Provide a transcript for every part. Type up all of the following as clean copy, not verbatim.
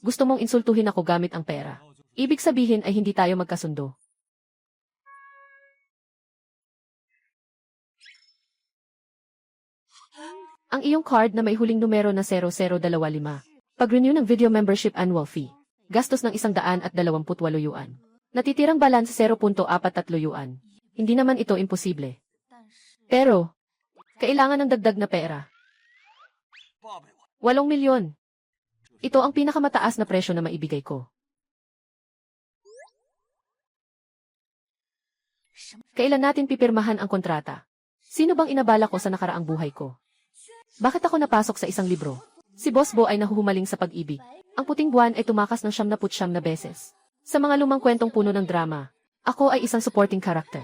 Gusto mong insultuhin ako gamit ang pera. Ibig sabihin ay hindi tayo magkasundo. Ang iyong card na may huling numero na 0025. Pag-renew ng video membership annual fee. Gastos ng 128 yuan. Natitirang balance 0.43 yuan. Hindi naman ito imposible. Pero, kailangan ng dagdag na pera. 8 milyon. Ito ang pinakamataas na presyo na maibigay ko. Kailan natin pipirmahan ang kontrata? Sino bang inabala ko sa nakaraang buhay ko? Bakit ako napasok sa isang libro? Si Boss Bo ay nahuhumaling sa pag-ibig. Ang puting buwan ay tumakas ng 79 na beses. Sa mga lumang kwentong puno ng drama, ako ay isang supporting character.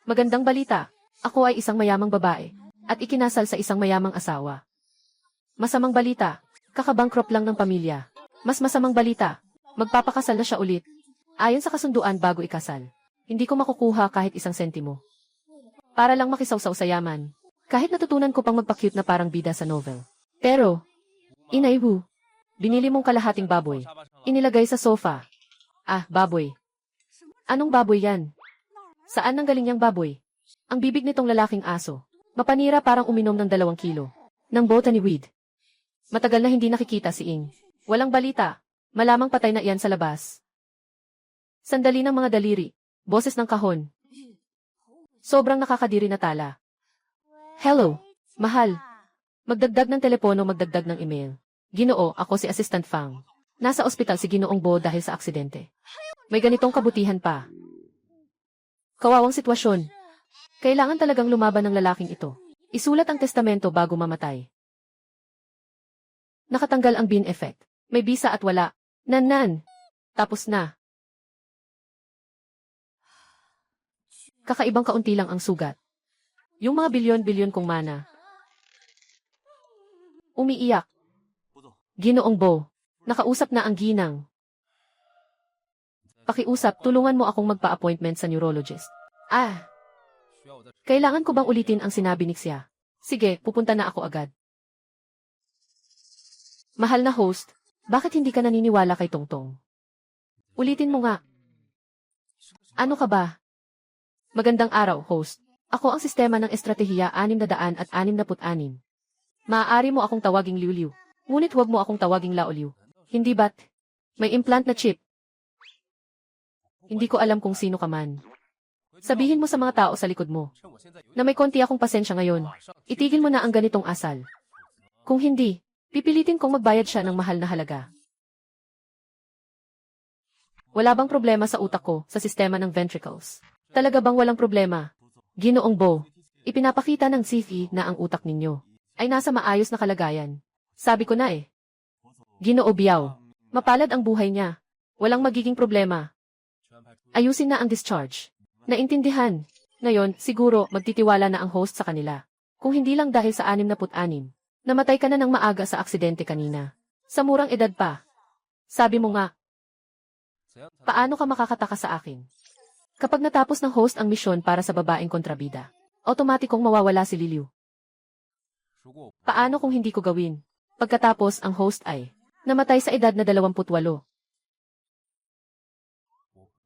Magandang balita, ako ay isang mayamang babae, at ikinasal sa isang mayamang asawa. Masamang balita, kakabankrupt lang ng pamilya. Mas masamang balita, magpapakasal na siya ulit. Ayon sa kasunduan bago ikasal, hindi ko makukuha kahit isang sentimo. Para lang makisawsaw sa yaman. Kahit natutunan ko pang magpa-cute na parang bida sa novel. Pero, Inay Wu, binili mong kalahating baboy. Inilagay sa sofa. Ah, baboy. Anong baboy yan? Saan nanggaling yang baboy? Ang bibig nitong lalaking aso. Mapanira parang uminom ng 2 kilo. Ng botany weed. Matagal na hindi nakikita si Ing. Walang balita. Malamang patay na iyan sa labas. Sandali ng mga daliri. Boses ng kahon. Sobrang nakakadiri na tala. Hello, mahal. Magdagdag ng telepono, magdagdag ng email. Ginoo, ako si Assistant Fang. Nasa ospital si Ginoong Bo dahil sa aksidente. May ganitong kabutihan pa. Kawawang sitwasyon. Kailangan talagang lumaban ng lalaking ito. Isulat ang testamento bago mamatay. Nakatanggal ang bean effect. May bisa at wala. Nan. Tapos na. Kakaibang kaunti lang ang sugat. Yung mga bilyon-bilyon kong mana. Umiiyak. Ginoong Bo, nakausap na ang ginang. Pakiusap, tulungan mo akong magpa-appointment sa neurologist. Ah! Kailangan ko bang ulitin ang sinabi ni Xia? Sige, pupunta na ako agad. Mahal na host, bakit hindi ka naniniwala kay Tongtong? Ulitin mo nga. Ano ka ba? Magandang araw, host. Ako ang sistema ng estratehiya 666. Maaari mo akong tawaging Liuliu, ngunit huwag mo akong tawaging Laoliu. Hindi ba't? May implant na chip. Hindi ko alam kung sino ka man. Sabihin mo sa mga tao sa likod mo na may konti akong pasensya ngayon. Itigil mo na ang ganitong asal. Kung hindi, pipilitin kong magbayad siya ng mahal na halaga. Wala bang problema sa utak ko sa sistema ng ventricles? Talaga bang walang problema? Ginoong Bo, ipinapakita ng CFE na ang utak ninyo ay nasa maayos na kalagayan. Sabi ko na eh. Ginoo Biao, mapalad ang buhay niya. Walang magiging problema. Ayusin na ang discharge. Naintindihan. Ngayon, siguro, magtitiwala na ang host sa kanila. Kung hindi lang dahil sa 66, namatay ka na ng maaga sa aksidente kanina. Sa murang edad pa. Sabi mo nga, paano ka makakataka sa akin? Kapag natapos ng host ang misyon para sa babaeng kontrabida, automatikong mawawala si Liliu. Paano kung hindi ko gawin? Pagkatapos ang host ay namatay sa edad na 28.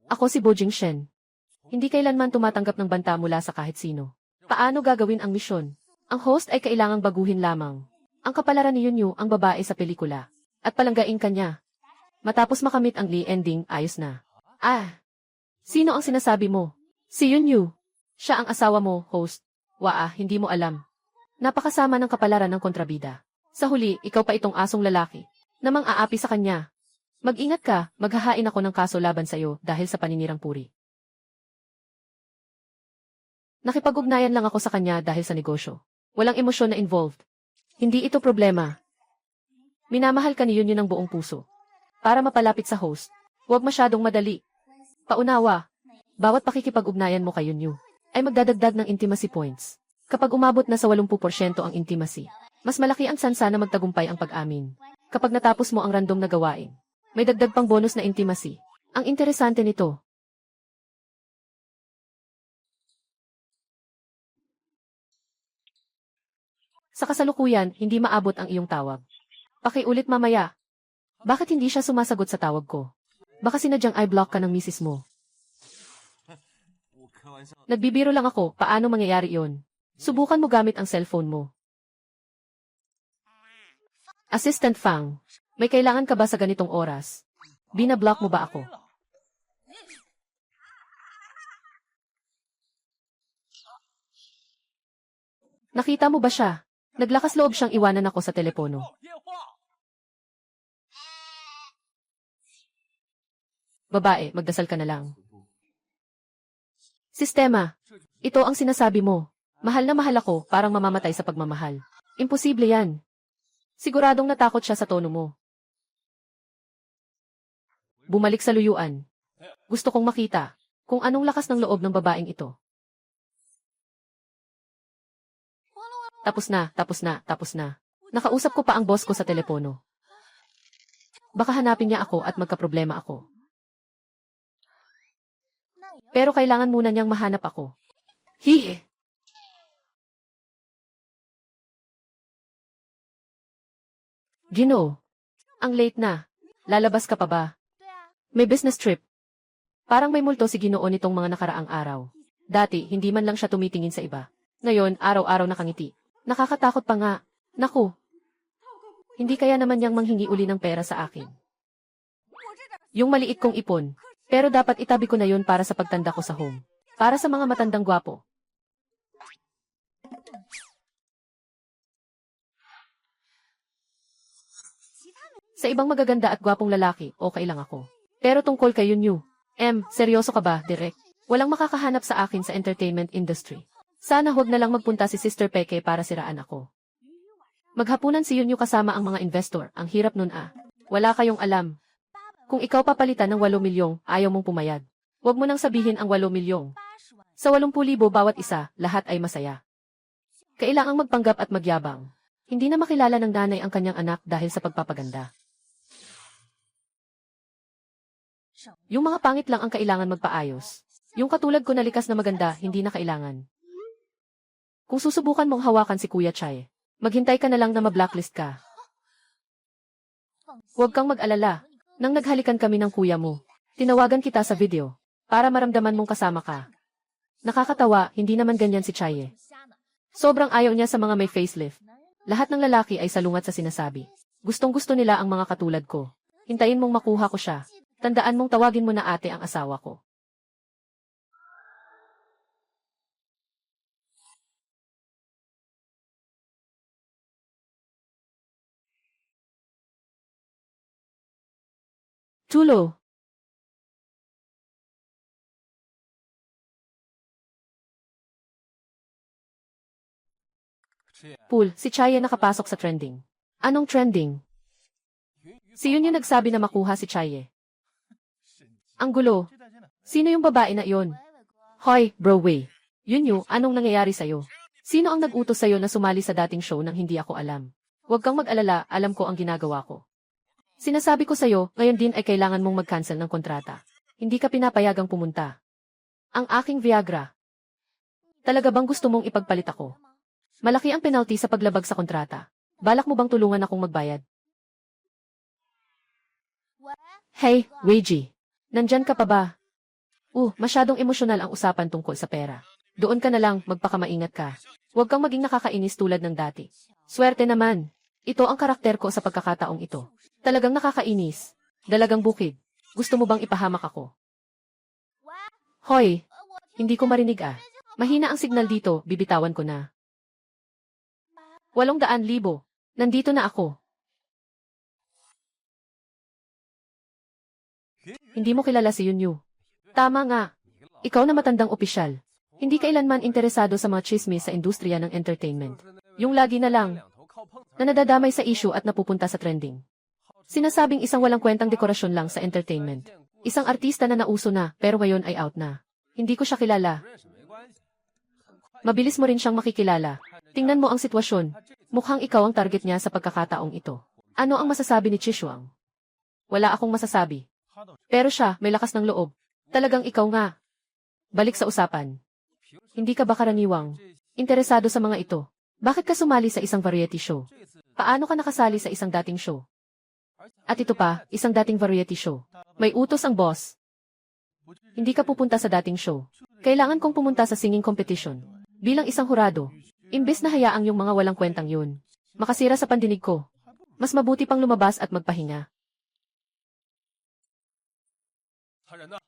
Ako si Bo Jingshen. Hindi kailanman tumatanggap ng banta mula sa kahit sino. Paano gagawin ang misyon? Ang host ay kailangang baguhin lamang. Ang kapalaran ni Yunyu ang babae sa pelikula. At palanggain kanya. Matapos makamit ang Lee ending, ayos na. Ah! Sino ang sinasabi mo? Si Yunyu. Siya ang asawa mo, host. Waa, hindi mo alam. Napakasama ng kapalaran ng kontrabida. Sa huli, ikaw pa itong asong lalaki. Namang aapi sa kanya. Mag-ingat ka, maghahain ako ng kaso laban sa'yo dahil sa paninirang puri. Nakipag-ugnayan lang ako sa kanya dahil sa negosyo. Walang emosyon na involved. Hindi ito problema. Minamahal ka ni Yunyu ng buong puso. Para mapalapit sa host, huwag masyadong madali. Paunawa, bawat pakikipag-ugnayan mo kay Yunyu ay magdadagdag ng intimacy points. Kapag umabot na sa 80% ang intimacy, mas malaki ang sansa na magtagumpay ang pag-amin. Kapag natapos mo ang random na gawain, may dagdag pang bonus na intimacy. Ang interesante nito. Sa kasalukuyan, hindi maabot ang iyong tawag. Pakiulit mamaya. Bakit hindi siya sumasagot sa tawag ko? Baka sinadyang i-block ka ng misis mo. Nagbibiro lang ako, paano mangyayari yon? Subukan mo gamit ang cellphone mo. Assistant Fang, may kailangan ka ba sa ganitong oras? Binablock mo ba ako? Nakita mo ba siya? Naglakas loob siyang iwanan ako sa telepono. Babae, magdasal ka na lang. Sistema, ito ang sinasabi mo. Mahal na mahal ako, parang mamamatay sa pagmamahal. Imposible yan. Siguradong natakot siya sa tono mo. Bumalik sa luyuan. Gusto kong makita kung anong lakas ng loob ng babaeng ito. Tapos na, tapos na, tapos na. Nakausap ko pa ang boss ko sa telepono. Baka hanapin niya ako at magkaproblema ako. Pero kailangan muna niyang mahanap ako. Hihi! Gino, ang late na. Lalabas ka pa ba? May business trip. Parang may multo si Ginoo nitong mga nakaraang araw. Dati, hindi man lang siya tumitingin sa iba. Ngayon, araw-araw nakangiti. Nakakatakot pa nga. Naku. Hindi kaya naman niyang manghingi uli ng pera sa akin. Yung maliit kong ipon. Pero dapat itabi ko na yun para sa pagtanda ko sa home. Para sa mga matandang gwapo. Sa ibang magaganda at gwapong lalaki, okay lang ako. Pero tungkol kay Yunyu. Seryoso ka ba, Direk? Walang makakahanap sa akin sa entertainment industry. Sana huwag na lang magpunta si Sister Peke para siraan ako. Maghapunan si Yunyu kasama ang mga investor. Ang hirap nun ah. Wala kayong alam. Kung ikaw papalitan ng 8 milyong, ayaw mong pumayag. Huwag mo nang sabihin ang 8 milyong. Sa 80,000 bawat isa, lahat ay masaya. Kailangang magpanggap at magyabang. Hindi na makilala ng nanay ang kanyang anak dahil sa pagpapaganda. Yung mga pangit lang ang kailangan magpaayos. Yung katulad ko na likas na maganda, hindi na kailangan. Kung susubukan mong hawakan si Kuya Chai, maghintay ka na lang na ma-blacklist ka. Huwag kang mag-alala. Nang naghalikan kami ng kuya mo, tinawagan kita sa video, para maramdaman mong kasama ka. Nakakatawa, hindi naman ganyan si Chai. Sobrang ayaw niya sa mga may facelift. Lahat ng lalaki ay salungat sa sinasabi. Gustong-gusto nila ang mga katulad ko. Hintayin mong makuha ko siya. Tandaan mong tawagin mo na ate ang asawa ko. Tulo. Pool, si Chaye nakapasok sa trending. Anong trending? Si Yun yung nagsabi na makuha si Chaye. Ang gulo. Sino yung babae na iyon? Hoy, bro way. Yun yung, anong nangyayari sa'yo? Sino ang nag-utos sa'yo na sumali sa dating show nang hindi ako alam? Huwag kang mag-alala, alam ko ang ginagawa ko. Sinasabi ko sa'yo, ngayon din ay kailangan mong mag-cancel ng kontrata. Hindi ka pinapayagang pumunta. Ang aking Viagra. Talaga bang gusto mong ipagpalit ako? Malaki ang penalty sa paglabag sa kontrata. Balak mo bang tulungan akong magbayad? Hey, Weiji. Nandyan ka pa ba? Masyadong emosyonal ang usapan tungkol sa pera. Doon ka na lang, magpakamaingat ka. Huwag kang maging nakakainis tulad ng dati. Swerte naman. Ito ang karakter ko sa pagkakataong ito. Talagang nakakainis. Dalagang bukid. Gusto mo bang ipahamak ako? Hoy, hindi ko marinig ah. Mahina ang signal dito, bibitawan ko na. 800,000. Nandito na ako. Hindi mo kilala si Yunyu. Tama nga. Ikaw na matandang opisyal. Hindi kailanman interesado sa mga chismis sa industriya ng entertainment. Yung lagi na lang, na nadadamay sa issue at napupunta sa trending. Sinasabing isang walang kwentang dekorasyon lang sa entertainment. Isang artista na nauso na, pero ngayon ay out na. Hindi ko siya kilala. Mabilis mo rin siyang makikilala. Tingnan mo ang sitwasyon. Mukhang ikaw ang target niya sa pagkakataong ito. Ano ang masasabi ni Chishuang? Wala akong masasabi. Pero siya, may lakas ng loob. Talagang ikaw nga. Balik sa usapan. Hindi ka ba karaniwang interesado sa mga ito? Bakit ka sumali sa isang variety show? Paano ka nakasali sa isang dating show? At ito pa, isang dating variety show. May utos ang boss. Hindi ka pupunta sa dating show. Kailangan kong pumunta sa singing competition. Bilang isang hurado, imbes na hayaang yung mga walang kwentang yun. Makasira sa pandinig ko. Mas mabuti pang lumabas at magpahinga.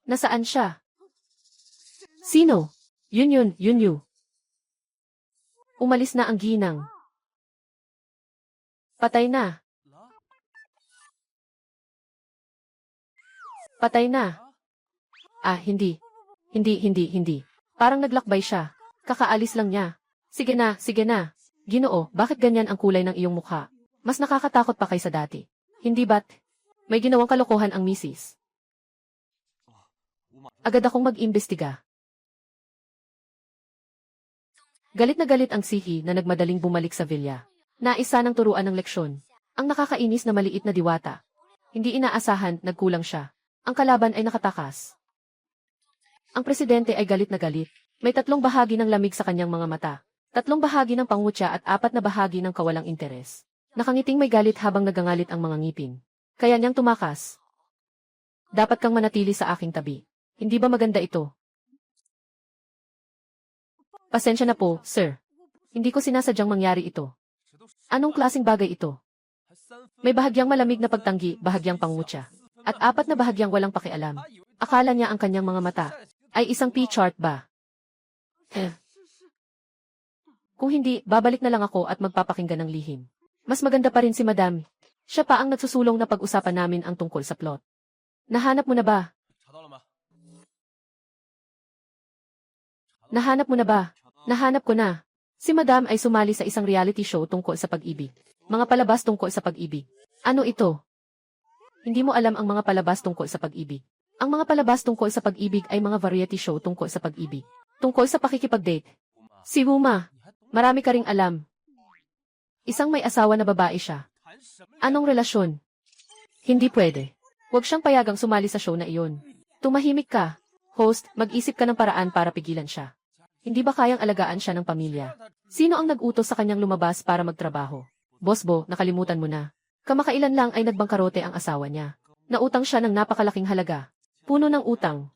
Nasaan siya? Sino? Yun. Umalis na ang ginang. Patay na. Patay na. Ah, hindi. Hindi. Parang naglakbay siya. Kakaalis lang niya. Sige na. Ginoo, bakit ganyan ang kulay ng iyong mukha? Mas nakakatakot pa kaysa dati. Hindi ba't? May ginawang kalokohan ang misis. Agad akong mag-imbestiga. Galit na galit ang sihi na nagmadaling bumalik sa villa. Nais sanang turuan ng leksyon. Ang nakakainis na maliit na diwata. Hindi inaasahan, nagkulang siya. Ang kalaban ay nakatakas. Ang presidente ay galit na galit. May 3 bahagi ng lamig sa kanyang mga mata. 3 bahagi ng pangutya at 4 na bahagi ng kawalang interes. Nakangiting may galit habang nagangalit ang mga ngipin. Kaya niyang tumakas. Dapat kang manatili sa aking tabi. Hindi ba maganda ito? Pasensya na po, sir. Hindi ko sinasadyang mangyari ito. Anong klaseng bagay ito? May bahagyang malamig na pagtanggi, bahagyang pangutya. At 4 na bahagyang walang pakialam. Akala niya ang kanyang mga mata ay isang P-chart ba? Kung hindi, babalik na lang ako at magpapakinggan ng lihim. Mas maganda pa rin si Madam. Siya pa ang nagsusulong na pag-usapan namin ang tungkol sa plot. Nahanap mo na ba? Nahanap ko na. Si Madam ay sumali sa isang reality show tungkol sa pag-ibig. Mga palabas tungkol sa pag-ibig. Ano ito? Hindi mo alam ang mga palabas tungkol sa pag-ibig. Ang mga palabas tungkol sa pag-ibig ay mga variety show tungkol sa pag-ibig. Tungkol sa pakikipag-date. Si Wuma, marami ka ring alam. Isang may asawa na babae siya. Anong relasyon? Hindi pwede. Huwag siyang payagang sumali sa show na iyon. Tumahimik ka. Host, mag-isip ka ng paraan para pigilan siya. Hindi ba kayang alagaan siya ng pamilya? Sino ang nag-utos sa kanyang lumabas para magtrabaho? Boss Bo, nakalimutan mo na. Kamakailan lang ay nagbangkarote ang asawa niya. Nautang siya ng napakalaking halaga. Puno ng utang.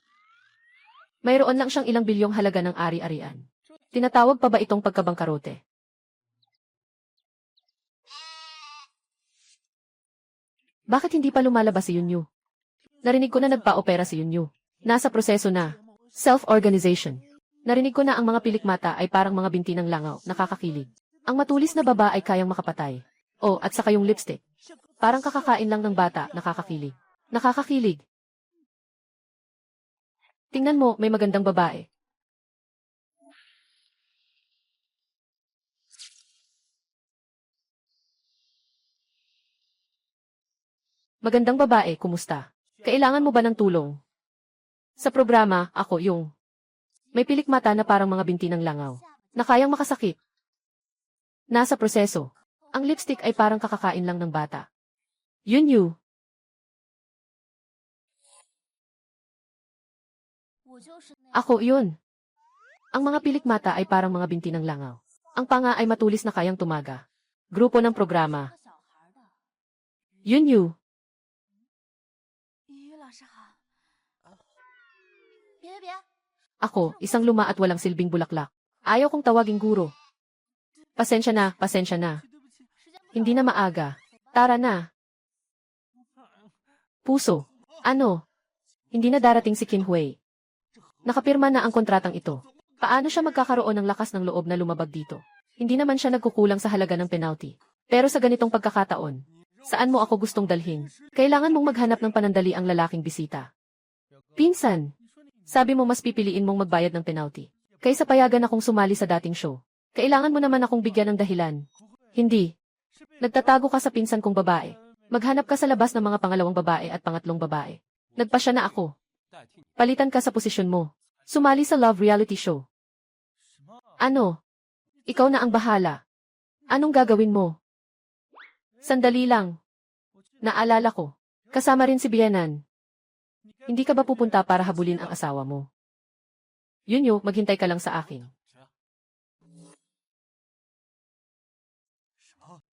Mayroon lang siyang ilang bilyong halaga ng ari-arian. Tinatawag pa ba itong pagkabangkarote? Bakit hindi pa lumalabas si Yunyu? Narinig ko na nagpa-opera si Yunyu. Nasa proseso na. Self-organization. Narinig ko na ang mga pilikmata ay parang mga binti ng langaw, nakakakilig. Ang matulis na baba ay kayang makapatay. Oh, at saka yung lipstick. Parang kakakain lang ng bata, nakakakilig. Nakakakilig. Tingnan mo, may magandang babae. Magandang babae, kumusta? Kailangan mo ba ng tulong? Sa programa, ako yung may pilikmata na parang mga binti ng langaw, na kayang makasakit. Nasa proseso. Ang lipstick ay parang kakakain lang ng bata. Yun. Ako yun. Ang mga pilikmata ay parang mga binti ng langaw. Ang panga ay matulis na kayang tumaga. Grupo ng programa. Yun. Ako, isang luma at walang silbing bulaklak. Ayaw kong tawaging guro. Pasensya na. Hindi na maaga. Tara na. Puso. Ano? Hindi na darating si Qin Hui. Nakapirma na ang kontratang ito. Paano siya magkakaroon ng lakas ng loob na lumabag dito? Hindi naman siya nagkukulang sa halaga ng penalty. Pero sa ganitong pagkakataon, saan mo ako gustong dalhin? Kailangan mong maghanap ng panandali ang lalaking bisita. Pinsan, sabi mo mas pipiliin mong magbayad ng penalty. Kaysa payagan akong sumali sa dating show. Kailangan mo naman akong bigyan ng dahilan. Hindi. Nagtatago ka sa pinsan kong babae. Maghanap ka sa labas ng mga pangalawang babae at pangatlong babae. Nagpasya na ako. Palitan ka sa posisyon mo. Sumali sa love reality show. Ano? Ikaw na ang bahala. Anong gagawin mo? Sandali lang. Naalala ko. Kasama rin si Bianan. Hindi ka ba pupunta para habulin ang asawa mo? Yun, maghintay ka lang sa akin.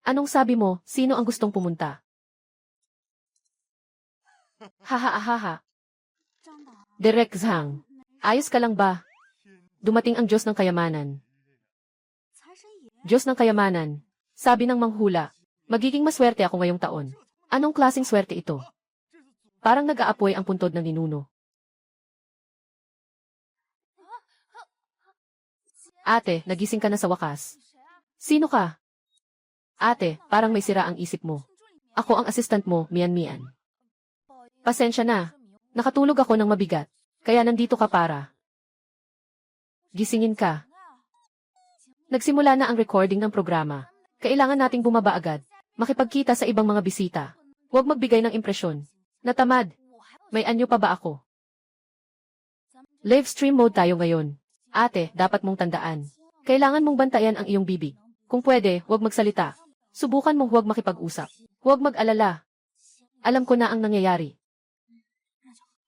Anong sabi mo? Sino ang gustong pumunta? Haha. Direk Zhang. Ayos ka lang ba? Dumating ang Diyos ng kayamanan. Diyos ng kayamanan. Sabi ng manghula, magiging maswerte ako ngayong taon. Anong klaseng swerte ito? Parang nag-aapoy ang puntod ng ninuno. Ate, nagising ka na sa wakas. Sino ka? Ate, parang may sira ang isip mo. Ako ang assistant mo, Mian. Pasensya na. Nakatulog ako ng mabigat. Kaya nandito ka para gisingin ka. Nagsimula na ang recording ng programa. Kailangan nating bumaba agad. Makipagkita sa ibang mga bisita. Huwag magbigay ng impresyon. Natamad. May anyo pa ba ako? Live stream mode tayo ngayon. Ate, dapat mong tandaan. Kailangan mong bantayan ang iyong bibig. Kung pwede, huwag magsalita. Subukan mong huwag makipag-usap. Huwag mag-alala. Alam ko na ang nangyayari.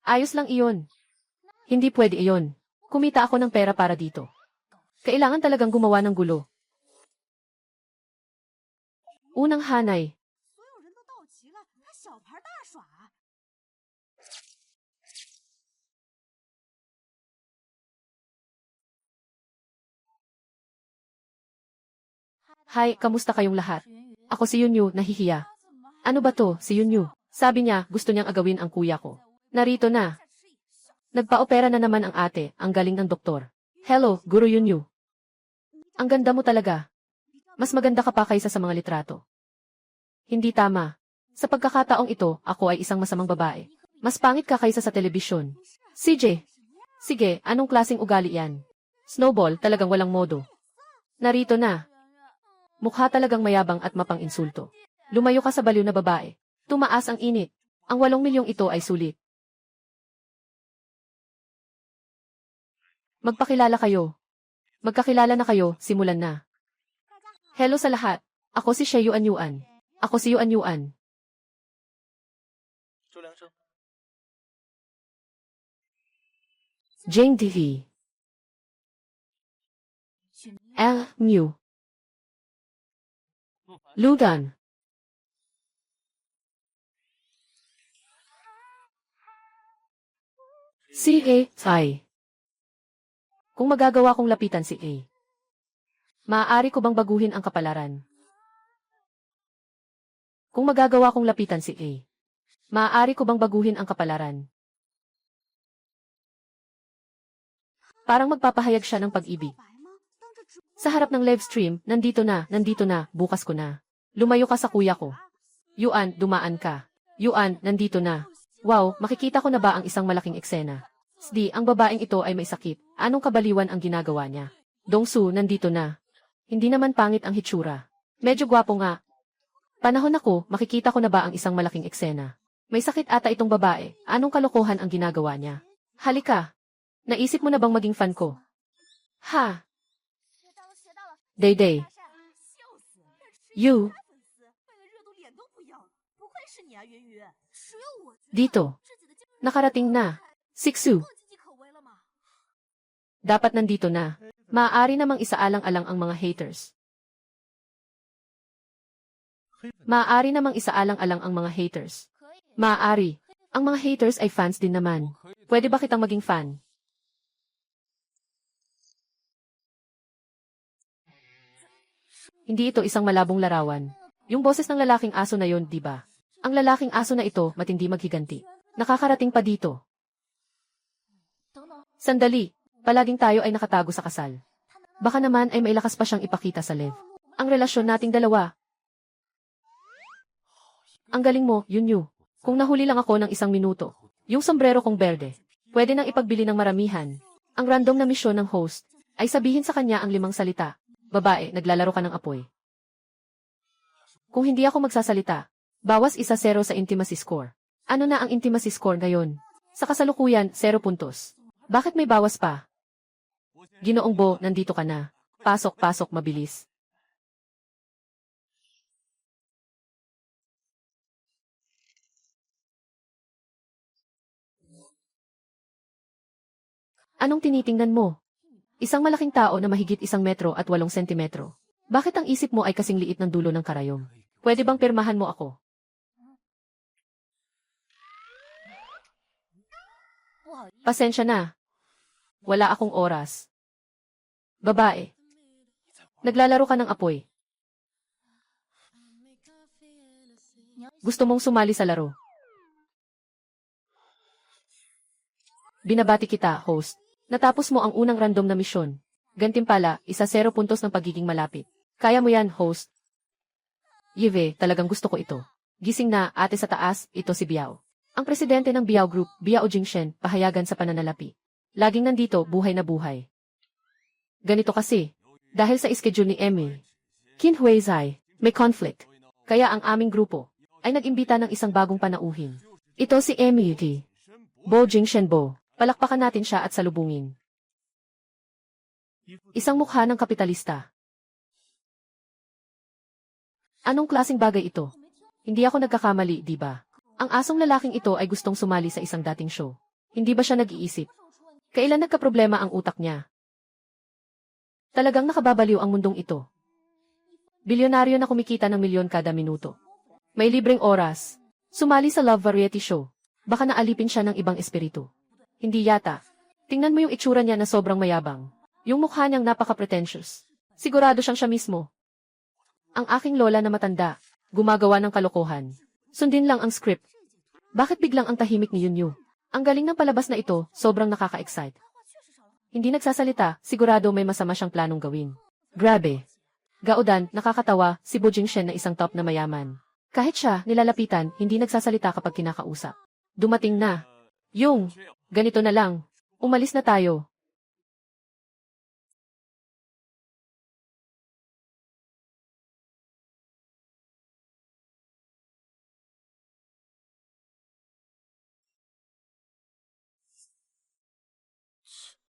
Ayos lang iyon. Hindi pwede iyon. Kumita ako ng pera para dito. Kailangan talagang gumawa ng gulo. Unang hanay. Hi, kamusta kayong lahat? Ako si Yunyu, nahihiya. Ano ba to, si Yunyu? Sabi niya, gusto niyang agawin ang kuya ko. Narito na. Nagpa-opera na naman ang ate, ang galing ng doktor. Hello, Guru Yunyu. Ang ganda mo talaga. Mas maganda ka pa kaysa sa mga litrato. Hindi tama. Sa pagkakataong ito, ako ay isang masamang babae. Mas pangit ka kaysa sa telebisyon. CJ. Sige, anong klaseng ugali yan? Snowball, talagang walang modo. Narito na. Mukha talagang mayabang at mapang-insulto. Lumayo ka sa baliw na babae. Tumaas ang init. Ang 8 milyong ito ay sulit. Magpakilala kayo. Magkakilala na kayo, simulan na. Hello sa lahat. Ako si Xie Yuan. Ako si Yuan. Jing TV. L. Mu. Lugan. Si A. Tsai. Kung magagawa kong lapitan si A. Maaari ko bang baguhin ang kapalaran? Kung magagawa kong lapitan si A. Maaari ko bang baguhin ang kapalaran? Parang magpapahayag siya ng pag-ibig. Sa harap ng live stream, nandito na, bukas ko na. Lumayo ka sa kuya ko. Yuan, dumaan ka. Yuan, nandito na. Wow, makikita ko na ba ang isang malaking eksena? Sdi, ang babaeng ito ay may sakit. Anong kabaliwan ang ginagawa niya? Dongsu, nandito na. Hindi naman pangit ang hitsura. Medyo gwapo nga. Panahon ako, makikita ko na ba ang isang malaking eksena? May sakit ata itong babae. Anong kalokohan ang ginagawa niya? Halika. Naisip mo na bang maging fan ko? Ha? Day. You. Dito. Nakarating na. Siksu. Dapat nandito na. Maaari namang isaalang-alang ang mga haters. Maaari namang isaalang-alang ang mga haters. Maaari. Ang mga haters ay fans din naman. Pwede ba kitang maging fan? Hindi ito isang malabong larawan. Yung boses ng lalaking aso na yon, di ba? Ang lalaking aso na ito, matindi maghiganti. Nakakarating pa dito. Sandali, palaging tayo ay nakatago sa kasal. Baka naman ay mailakas pa siyang ipakita sa live. Ang relasyon nating dalawa. Ang galing mo, Yunyu. Kung nahuli lang ako ng 1 minuto, yung sombrero kong berde, pwede nang ipagbili ng maramihan. Ang random na misyon ng host, ay sabihin sa kanya ang 5 salita. Babae, naglalaro ka ng apoy. Kung hindi ako magsasalita, bawas 1-0 sa intimacy score. Ano na ang intimacy score ngayon? Sa kasalukuyan, 0 puntos. Bakit may bawas pa? Ginoong Bo, nandito ka na. Pasok, mabilis. Anong tinitingnan mo? Isang malaking tao na mahigit 1 metro at 8 sentimetro. Bakit ang isip mo ay kasing liit ng dulo ng karayom? Pwede bang pirmahan mo ako? Pasensya na. Wala akong oras. Babae. Naglalaro ka ng apoy. Gusto mong sumali sa laro. Binabati kita, host. Natapos mo ang unang random na misyon. Gantimpala, 0 puntos ng pagiging malapit. Kaya mo yan, host. Yeve, talagang gusto ko ito. Gising na, ate sa taas, ito si Biao. Ang presidente ng Biao Group, Biao Jingshen, pahayagan sa pananalapi. Laging nandito, buhay na buhay. Ganito kasi, dahil sa schedule ni Emmy, Qin Huizai, may conflict. Kaya ang aming grupo ay nag-imbita ng isang bagong panauhin. Ito si Emmy Yuki. Bo Jingshen Bo. Palakpakan natin siya at salubungin. Isang mukha ng kapitalista. Anong klaseng bagay ito? Hindi ako nagkakamali, di ba? Ang asong lalaking ito ay gustong sumali sa isang dating show. Hindi ba siya nag-iisip? Kailan nagkaproblema ang utak niya? Talagang nakababaliw ang mundong ito. Bilyonaryo na kumikita ng milyon kada minuto. May libreng oras. Sumali sa love variety show. Baka naalipin siya ng ibang espiritu. Hindi yata. Tingnan mo yung itsura niya na sobrang mayabang. Yung mukha niyang napaka-pretentious. Sigurado siyang siya mismo. Ang aking lola na matanda, gumagawa ng kalokohan. Sundin lang ang script. Bakit biglang ang tahimik ni Yunyu? Ang galing ng palabas na ito, sobrang nakaka-excite. Hindi nagsasalita, sigurado may masama siyang planong gawin. Grabe. Gaudan, nakakatawa, si Bo Jingshen na isang top na mayaman. Kahit siya, nilalapitan, hindi nagsasalita kapag kinakausap. Dumating na. Yung, ganito na lang. Umalis na tayo.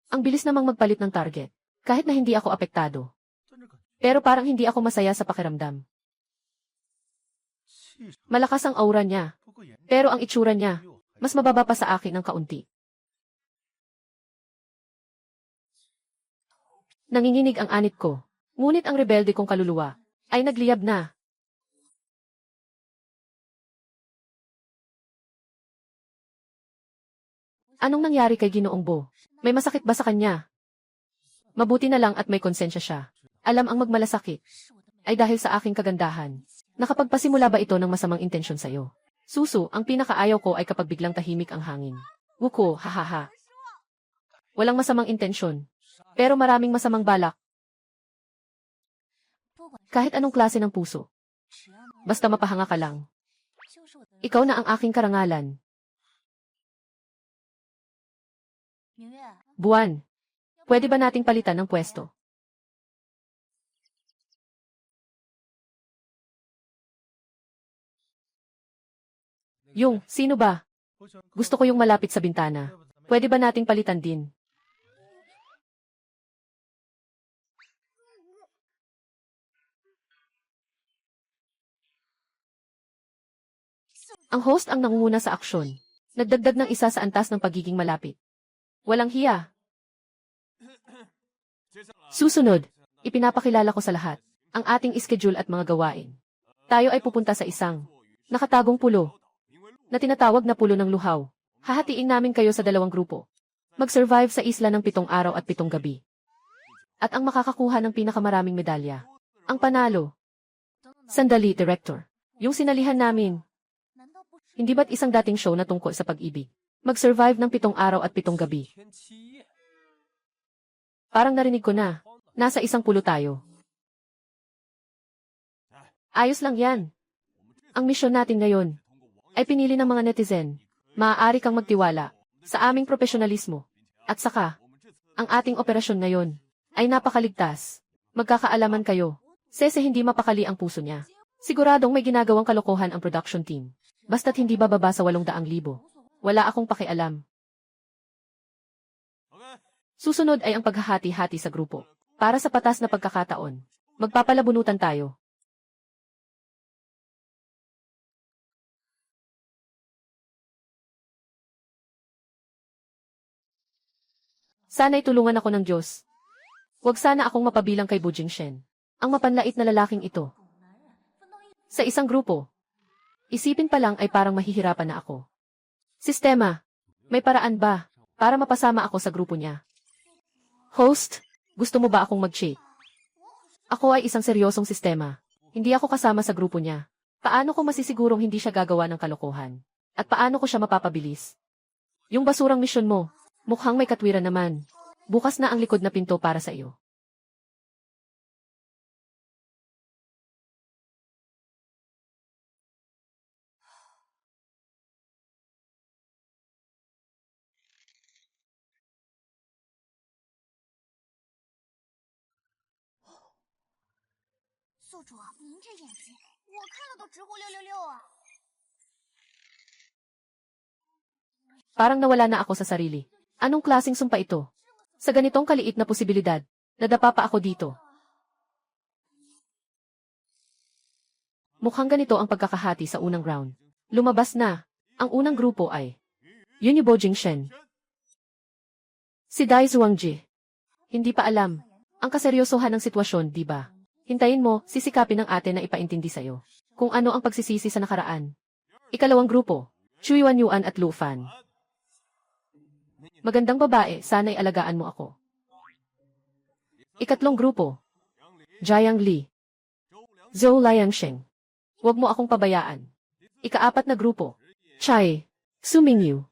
Ang bilis namang magpalit ng target. Kahit na hindi ako apektado. Pero parang hindi ako masaya sa pakiramdam. Malakas ang aura niya. Pero ang itsura niya, mas mababa pa sa akin ng kaunti. Nanginginig ang anit ko. Ngunit ang rebelde kong kaluluwa ay nagliyab na. Anong nangyari kay Ginoong Bo? May masakit ba sa kanya? Mabuti na lang at may konsensya siya. Alam ang magmalasakit ay dahil sa aking kagandahan. Nakapagpasimula ba ito ng masamang intensyon sa'yo? Susu, ang pinakaayaw ko ay kapag biglang tahimik ang hangin. Wuko, hahaha. Walang masamang intensyon. Pero maraming masamang balak. Kahit anong klase ng puso. Basta mapahanga ka lang. Ikaw na ang aking karangalan. Buwan. Pwede ba nating palitan ng pwesto? Yung, sino ba? Gusto ko yung malapit sa bintana. Pwede ba nating palitan din? Ang host ang nangunguna sa aksyon. Nagdagdag ng isa sa antas ng pagiging malapit. Walang hiya. Susunod, ipinapakilala ko sa lahat ang ating schedule at mga gawain. Tayo ay pupunta sa isang nakatagong pulo na tinatawag na pulo ng luhaw. Hahatiin namin kayo sa 2 grupo. Mag-survive sa isla ng 7 araw at 7 gabi. At ang makakakuha ng pinakamaraming medalya, ang panalo. Sandali, Director. Yung sinalihan namin. Hindi ba't isang dating show na tungkol sa pag-ibig? Mag-survive ng 7 araw at 7 gabi. Parang narinig ko na. Nasa 10 tayo. Ayos lang yan. Ang misyon natin ngayon ay pinili ng mga netizen. Maaari kang magtiwala sa aming profesionalismo. At saka, ang ating operasyon ngayon ay napakaligtas. Magkakaalaman kayo. Sese hindi mapakali ang puso niya. Siguradong may ginagawang kalokohan ang production team. Basta't hindi bababa sa 800,000. Wala akong pakialam. Susunod ay ang paghahati-hati sa grupo. Para sa patas na pagkakataon, magpapalabunutan tayo. Sana'y tulungan ako ng Diyos. Huwag sana akong mapabilang kay Bu Jingshen. Ang mapanlait na lalaking ito. Sa isang grupo, isipin pa lang ay parang mahihirapan na ako. Sistema, may paraan ba para mapasama ako sa grupo niya. Host, gusto mo ba akong mag-cheat? Ako ay isang seryosong sistema. Hindi ako kasama sa grupo niya. Paano ko masisigurong hindi siya gagawa ng kalokohan? At paano ko siya mapapabilis? Yung basurang misyon mo, mukhang may katwiran naman. Bukas na ang likod na pinto para sa iyo. Parang nawala na ako sa sarili. Anong klaseng sumpa ito? Sa ganitong kaliit na posibilidad, nadapa pa ako dito. Mukhang ganito ang pagkakahati sa unang round. Lumabas na. Ang unang grupo ay Yunyu Bojingshen. Si Dai Zhuangji. Hindi pa alam. Ang kaseryosohan ng sitwasyon, di ba? Hintayin mo, sisikapin ng ate na ipaintindi sa'yo kung ano ang pagsisisi sa nakaraan. Ikalawang grupo, Chui Wanyuan at Lu Fan. Magandang babae, sana'y alagaan mo ako. Ikatlong grupo, Jiang Li. Zhou Liangsheng. Huwag mo akong pabayaan. Ikaapat na grupo, Chai Su Mingyu.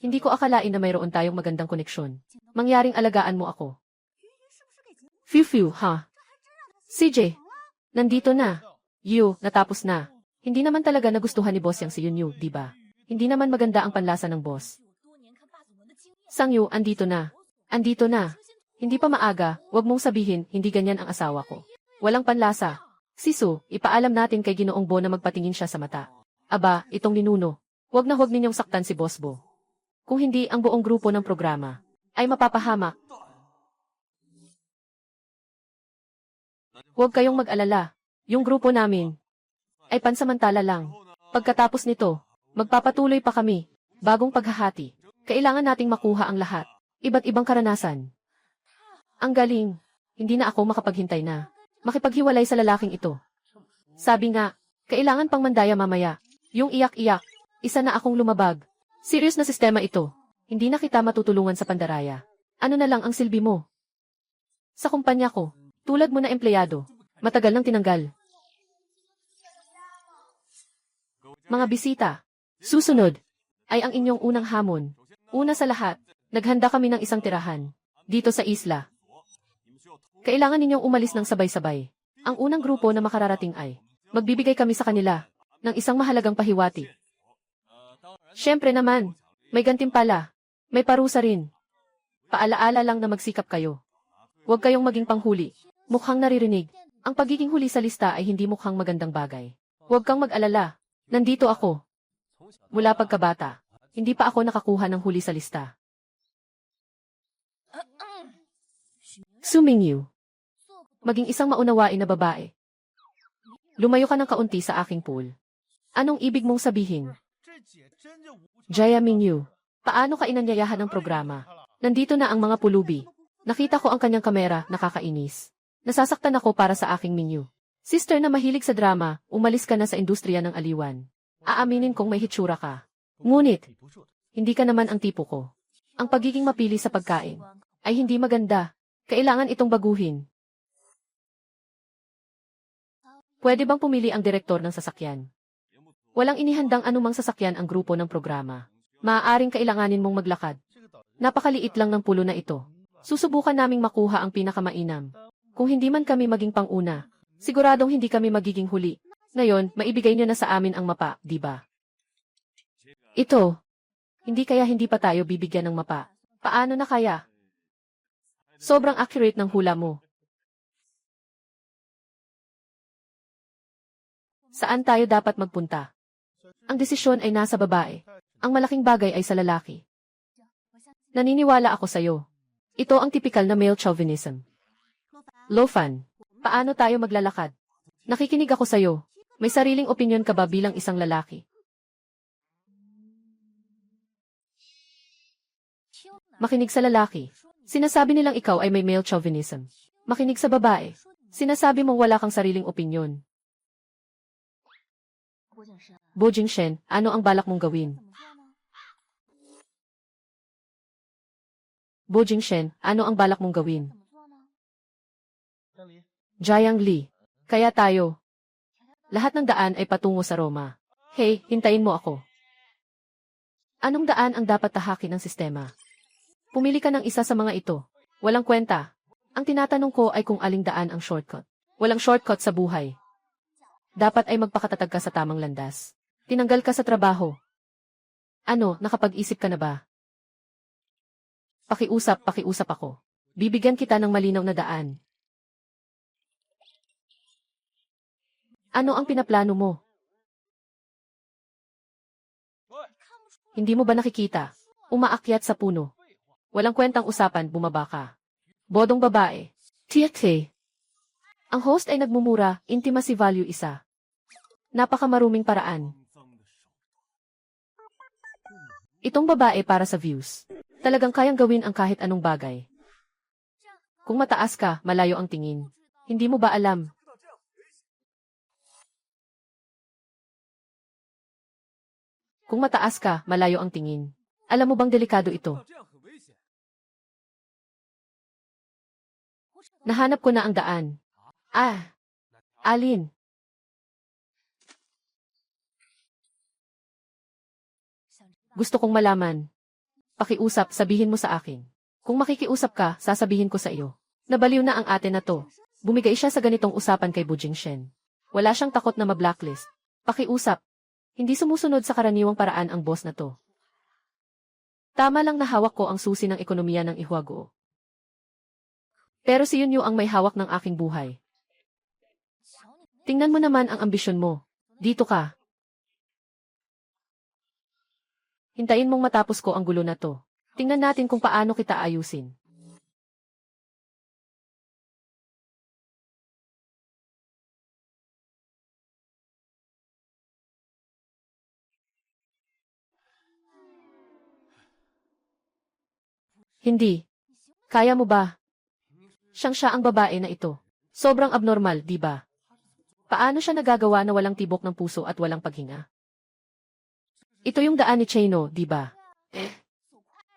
Hindi ko akalain na mayroon tayong magandang koneksyon. Mangyaring alagaan mo ako. Fiu, ha? CJ, nandito na. Yu, natapos na. Hindi naman talaga nagustuhan ni boss yang si Yunyu, di ba? Hindi naman maganda ang panlasa ng boss. Sangyu, andito na. Andito na. Hindi pa maaga, wag mong sabihin, hindi ganyan ang asawa ko. Walang panlasa. Sisu, ipaalam natin kay Ginoong Bo na magpatingin siya sa mata. Aba, itong ninuno. Wag na huwag ninyong saktan si Boss Bo. Kung hindi, ang buong grupo ng programa ay mapapahamak. Huwag kayong mag-alala. Yung grupo namin ay pansamantala lang. Pagkatapos nito, magpapatuloy pa kami. Bagong paghahati. Kailangan nating makuha ang lahat. Iba't ibang karanasan. Ang galing. Hindi na ako makapaghintay na makipaghiwalay sa lalaking ito. Sabi nga, kailangan pang mandaya mamaya. Yung iyak-iyak, isa na akong lumabag. Serious na sistema ito. Hindi na kita matutulungan sa pandaraya. Ano na lang ang silbi mo? Sa kumpanya ko, tulad mo na empleyado, matagal nang tinanggal. Mga bisita, susunod ay ang inyong unang hamon. Una sa lahat, naghanda kami ng isang tirahan dito sa isla. Kailangan ninyong umalis ng sabay-sabay. Ang unang grupo na makararating ay magbibigay kami sa kanila ng isang mahalagang pahiwati. Siyempre naman, may gantimpala, may parusa rin. Paalaala lang na magsikap kayo. Huwag kayong maging panghuli. Mukhang naririnig. Ang pagiging huli sa lista ay hindi mukhang magandang bagay. Huwag kang mag-alala. Nandito ako. Mula pagkabata, hindi pa ako nakakuha ng huli sa lista. Su Mingyu. Maging isang maunawain na babae. Lumayo ka ng kaunti sa aking pool. Anong ibig mong sabihin? Jia Mingyu. Paano ka inanyayahan ng programa? Nandito na ang mga pulubi. Nakita ko ang kanyang kamera, nakakainis. Nasasaktan ako para sa aking Mingyu. Sister na mahilig sa drama, umalis ka na sa industriya ng aliwan. Aaminin kong may hitsura ka. Ngunit, hindi ka naman ang tipo ko. Ang pagiging mapili sa pagkain ay hindi maganda. Kailangan itong baguhin. Pwede bang pumili ang direktor ng sasakyan? Walang inihandang anumang sasakyan ang grupo ng programa. Maaaring kailanganin mong maglakad. Napakaliit lang ng pulo na ito. Susubukan naming makuha ang pinakamainam. Kung hindi man kami maging panguna, siguradong hindi kami magiging huli. Ngayon, maibigay niyo na sa amin ang mapa, di ba? Ito. Hindi kaya hindi pa tayo bibigyan ng mapa. Paano na kaya? Sobrang accurate ng hula mo. Saan tayo dapat magpunta? Ang desisyon ay nasa babae. Ang malaking bagay ay sa lalaki. Naniniwala ako sa'yo. Ito ang tipikal na male chauvinism. Lofan, paano tayo maglalakad? Nakikinig ako sa'yo. May sariling opinyon ka ba bilang isang lalaki? Makinig sa lalaki. Sinasabi nilang ikaw ay may male chauvinism. Makinig sa babae. Sinasabi mong wala kang sariling opinyon. Bo Jingshen, ano ang balak mong gawin? Bo Jingshen, ano ang balak mong gawin? Jiang Li. Kaya tayo. Lahat ng daan ay patungo sa Roma. Hey, hintayin mo ako. Anong daan ang dapat tahakin ng sistema? Pumili ka ng isa sa mga ito. Walang kwenta. Ang tinatanong ko ay kung aling daan ang shortcut. Walang shortcut sa buhay. Dapat ay magpakatatag ka sa tamang landas. Tinanggal ka sa trabaho. Ano, nakapag-isip ka na ba? Pakiusap ako. Bibigyan kita ng malinaw na daan. Ano ang pinaplano mo? Hindi mo ba nakikita? Umaakyat sa puno. Walang kwentang usapan, bumaba ka. Bodong babae. TXA. Ang host ay nagmumura, intimacy value isa. Napakamaruming paraan. Itong babae para sa views. Talagang kayang gawin ang kahit anong bagay. Kung mataas ka, malayo ang tingin. Hindi mo ba alam? Kung mataas ka, malayo ang tingin. Alam mo bang delikado ito? Nahanap ko na ang daan. Alin? Gusto kong malaman. Pakiusap, sabihin mo sa akin. Kung makikiusap ka, sasabihin ko sa iyo. Nabaliw na ang ate na to. Bumigay siya sa ganitong usapan kay Bu Jingshen. Wala siyang takot na ma-blacklist. Pakiusap. Hindi sumusunod sa karaniwang paraan ang boss na to. Tama lang na hawak ko ang susi ng ekonomiya ng Ihuago. Pero si Yunyu ang may hawak ng aking buhay. Tingnan mo naman ang ambisyon mo. Dito ka. Hintayin mong matapos ko ang gulo na to. Tingnan natin kung paano kita ayusin. Hindi. Kaya mo ba? Siya ang babae na ito. Sobrang abnormal, di ba? Paano siya nagagawa na walang tibok ng puso at walang paghinga? Ito yung daan ni Chino, di ba?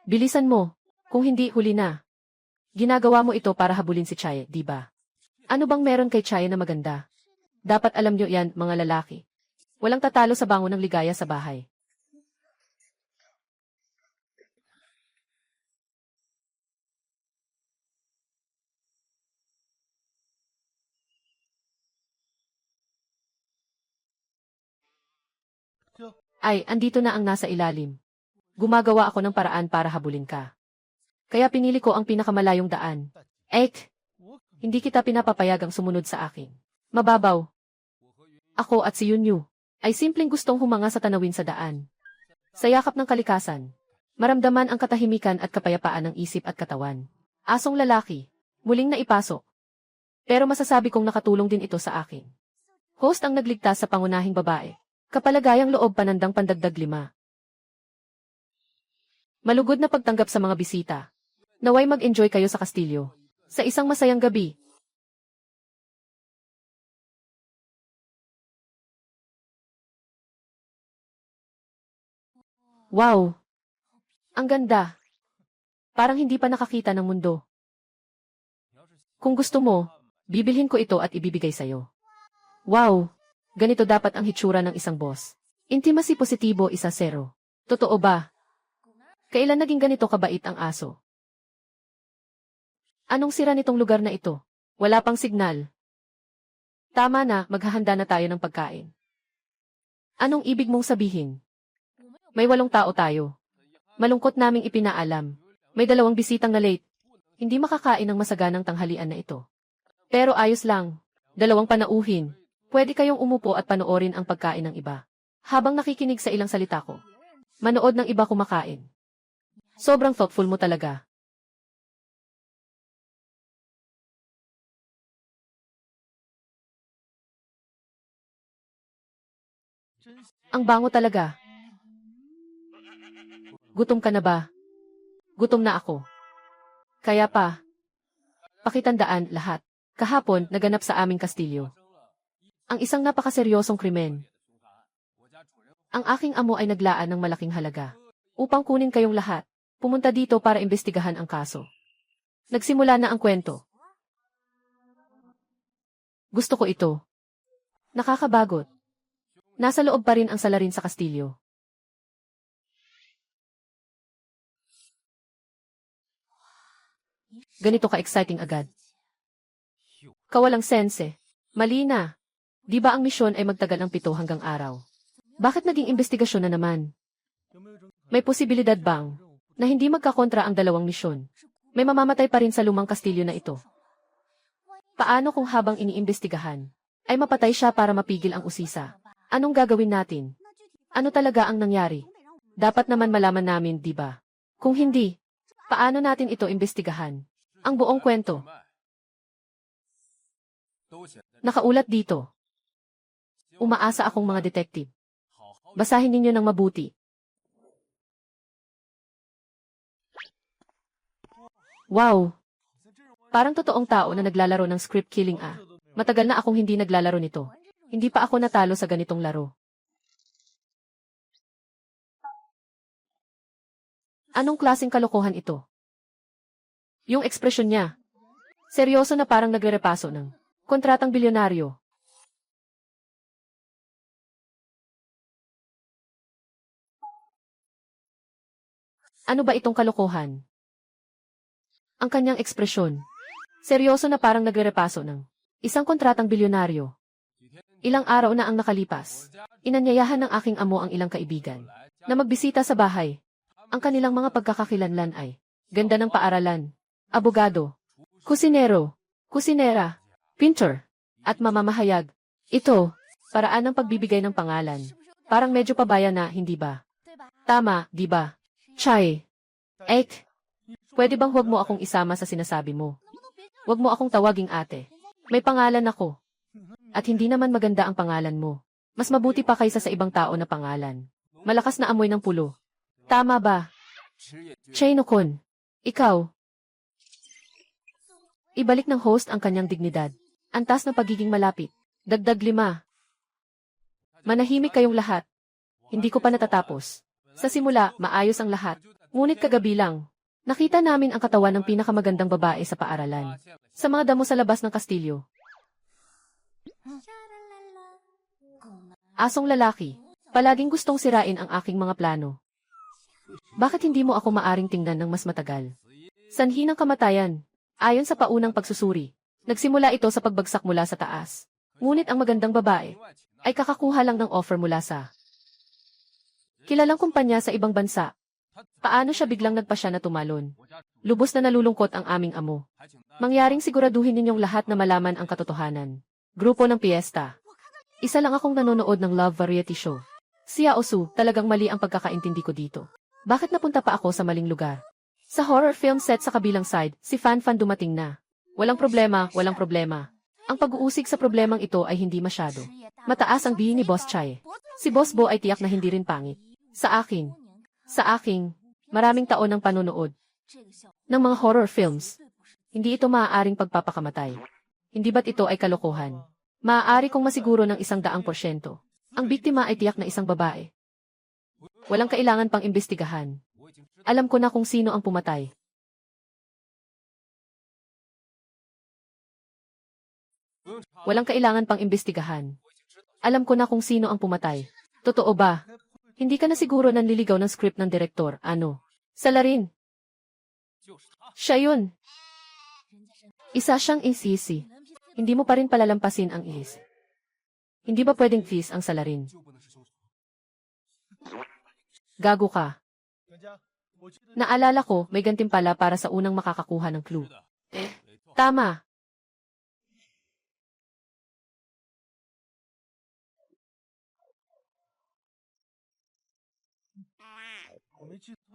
Bilisan mo. Kung hindi, huli na. Ginagawa mo ito para habulin si Chaye, di ba? Ano bang meron kay Chaye na maganda? Dapat alam nyo yan, mga lalaki. Walang tatalo sa bango ng ligaya sa bahay. Ay, andito na ang nasa ilalim. Gumagawa ako ng paraan para habulin ka. Kaya pinili ko ang pinakamalayong daan. Hindi kita pinapapayagang sumunod sa akin. Mababaw. Ako at si Yunyu ay simpleng gustong humanga sa tanawin sa daan. Sa yakap ng kalikasan, maramdaman ang katahimikan at kapayapaan ng isip at katawan. Asong lalaki, muling naipasok. Pero masasabi kong nakatulong din ito sa akin. Host ang nagligtas sa pangunahing babae. Kapalagayang loob panandang pandagdag 5. Malugod na pagtanggap sa mga bisita. Naway mag-enjoy kayo sa kastilyo. Sa isang masayang gabi. Wow! Ang ganda. Parang hindi pa nakakita ng mundo. Kung gusto mo, bibilhin ko ito at ibibigay sa'yo. Wow! Ganito dapat ang hitsura ng isang boss. Intimacy positibo 1-0. Totoo ba? Kailan naging ganito kabait ang aso? Anong sira nitong lugar na ito? Wala pang signal. Tama na, maghahanda na tayo ng pagkain. Anong ibig mong sabihin? May 8 tao tayo. Malungkot naming ipinaalam. May 2 bisitang na late. Hindi makakain ng masaganang tanghalian na ito. Pero ayos lang. 2 panauhin. Pwede kayong umupo at panoorin ang pagkain ng iba. Habang nakikinig sa ilang salita ko. Manood ng iba kumakain. Sobrang thoughtful mo talaga. Ang bango talaga. Gutom ka na ba? Gutom na ako. Kaya pa. Pakitandaan lahat. Kahapon, naganap sa aming kastilyo. Ang isang napakaseryosong krimen. Ang aking amo ay naglaan ng malaking halaga upang kunin kayong lahat. pumunta dito para imbestigahan ang kaso. Nagsimula na ang kwento. Gusto ko ito. Nakakabagot. Nasa loob pa rin ang salarin sa kastilyo. Ganito ka-exciting agad. Kawalang sense. Mali na. Di ba ang misyon ay magtagal ng 7 hanggang araw? Bakit naging investigasyon na naman? May posibilidad bang na hindi magkakontra ang 2 misyon? May mamamatay pa rin sa lumang kastilyo na ito. Paano kung habang iniimbestigahan ay mapatay siya para mapigil ang usisa? Anong gagawin natin? Ano talaga ang nangyari? Dapat naman malaman namin, di ba? Kung hindi, paano natin ito imbestigahan? Ang buong kwento. Nakaulat dito. Umaasa akong mga detective. Basahin ninyo ng mabuti. Wow! Parang totoong tao na naglalaro ng script killing ah. Matagal na akong hindi naglalaro nito. Hindi pa ako natalo sa ganitong laro. Anong klaseng kalokohan ito? Yung ekspresyon niya. Seryoso na parang nagre-repaso ng kontratang bilyonaryo. Ano ba itong kalokohan? Ang kanyang ekspresyon. Seryoso na parang nagre-repaso ng isang kontratang bilyonaryo. Ilang araw na ang nakalipas. Inanyayahan ng aking amo ang ilang kaibigan na magbisita sa bahay. Ang kanilang mga pagkakakilanlan ay ganda ng paaralan, abogado, kusinero, kusinera, pintor, at mamamahayag. Ito, paraan ng pagbibigay ng pangalan. Parang medyo pabaya na, hindi ba? Tama, di ba? Chay. Ek. Pwede bang huwag mo akong isama sa sinasabi mo? Huwag mo akong tawaging ate. May pangalan ako. At hindi naman maganda ang pangalan mo. Mas mabuti pa kaysa sa ibang tao na pangalan. Malakas na amoy ng pulo. Tama ba? Chay Nokon. Ikaw. Ibalik ng host ang kanyang dignidad. Antas ng pagiging malapit. Dagdag 5. Manahimik kayong lahat. Hindi ko pa natatapos. Sa simula, maayos ang lahat. Ngunit kagabi lang, nakita namin ang katawan ng pinakamagandang babae sa paaralan. Sa mga damo sa labas ng kastilyo. Asong lalaki. Palaging gustong sirain ang aking mga plano. Bakit hindi mo ako maaring tingnan ng mas matagal? Sanhi ng kamatayan. Ayon sa paunang pagsusuri, nagsimula ito sa pagbagsak mula sa taas. Ngunit ang magandang babae ay kakakuha lang ng offer mula sa kilalang kumpanya sa ibang bansa. Paano siya biglang nagpasya na tumalon? Lubos na nalulungkot ang aming amo. Mangyaring siguraduhin ninyong lahat na malaman ang katotohanan. Grupo ng piyesta. Isa lang akong nanonood ng love variety show. Si Yaosu, talagang mali ang pagkakaintindi ko dito. Bakit napunta pa ako sa maling lugar? Sa horror film set sa kabilang side, si Fan dumating na. Walang problema, walang problema. Ang pag-uusig sa problemang ito ay hindi masyado. Mataas ang bihi ni Boss Chai. Si Boss Bo ay tiyak na hindi rin pangit. Sa aking, maraming taon ng panonood ng mga horror films. Hindi ito maaaring pagpapakamatay. Hindi ba't ito ay kalokohan? Maaari kong masiguro ng 100%. Ang biktima ay tiyak na isang babae. Walang kailangan pang imbestigahan. Alam ko na kung sino ang pumatay. Walang kailangan pang imbestigahan. Alam ko na kung sino ang pumatay. Totoo ba? Hindi ka na siguro nanliligaw ng script ng direktor, ano? Salarin. Siya yun. Isa siyang isisi. Hindi mo pa rin palalampasin ang is. Hindi ba pwedeng fees ang salarin? Gago ka. Naalala ko, may gantimpala para sa unang makakakuha ng clue. Tama.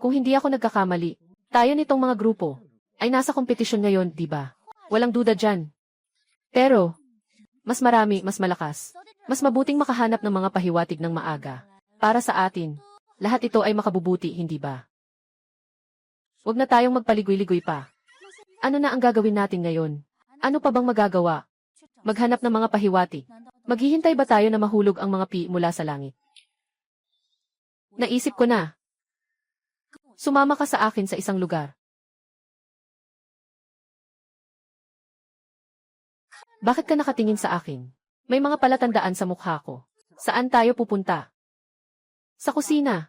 Kung hindi ako nagkakamali, tayo nitong mga grupo ay nasa kompetisyon ngayon, di ba? Walang duda dyan. Pero, mas marami, mas malakas. Mas mabuting makahanap ng mga pahiwatig ng maaga. Para sa atin, lahat ito ay makabubuti, hindi ba? Huwag na tayong magpaligoy-ligoy pa. Ano na ang gagawin natin ngayon? Ano pa bang magagawa? Maghanap ng mga pahiwatig. Maghihintay ba tayo na mahulog ang mga pi mula sa langit? Naisip ko na. Sumama ka sa akin sa isang lugar. Bakit ka nakatingin sa akin? May mga palatandaan sa mukha ko. Saan tayo pupunta? Sa kusina.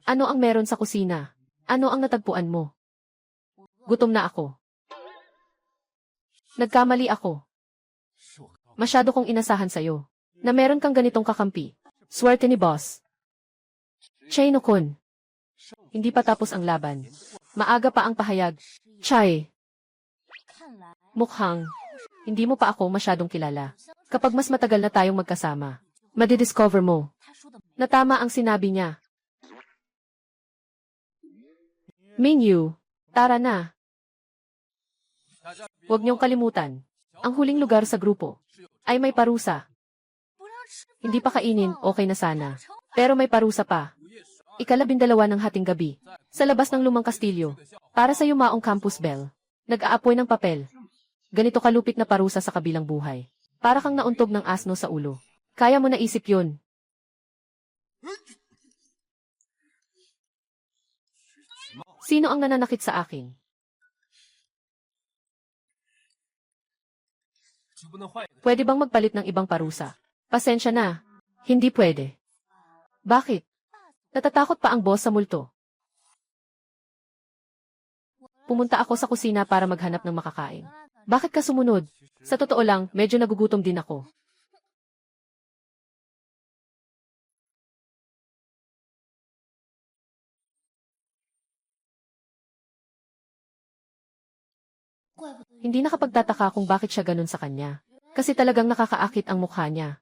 Ano ang meron sa kusina? Ano ang natagpuan mo? Gutom na ako. Nagkamali ako. Masyado kong inasahan sa'yo na meron kang ganitong kakampi. Swerte ni boss. Chaino-kun. Hindi pa tapos ang laban. Maaga pa ang pahayag. Chai. Mukhang, hindi mo pa ako masyadong kilala. Kapag mas matagal na tayong magkasama, madidiscover mo na tama ang sinabi niya. Mingyu, tara na. Huwag niyong kalimutan. Ang huling lugar sa grupo ay may parusa. Hindi pa kainin, okay na sana. Pero may parusa pa. Ika-12 ng hating gabi, sa labas ng lumang kastilyo, para sa yumaong campus bell. Nag-aapoy ng papel. Ganito kalupit na parusa sa kabilang buhay. Para kang nauntog ng asno sa ulo. Kaya mo naisip yun. Sino ang nananakit sa akin? Pwede bang magpalit ng ibang parusa? Pasensya na. Hindi pwede. Bakit? Natatakot pa ang boss sa multo. Pumunta ako sa kusina para maghanap ng makakain. Bakit ka sumunod? Sa totoo lang, medyo nagugutom din ako. Hindi nakapagtataka kung bakit siya ganun sa kanya. Kasi talagang nakakaakit ang mukha niya.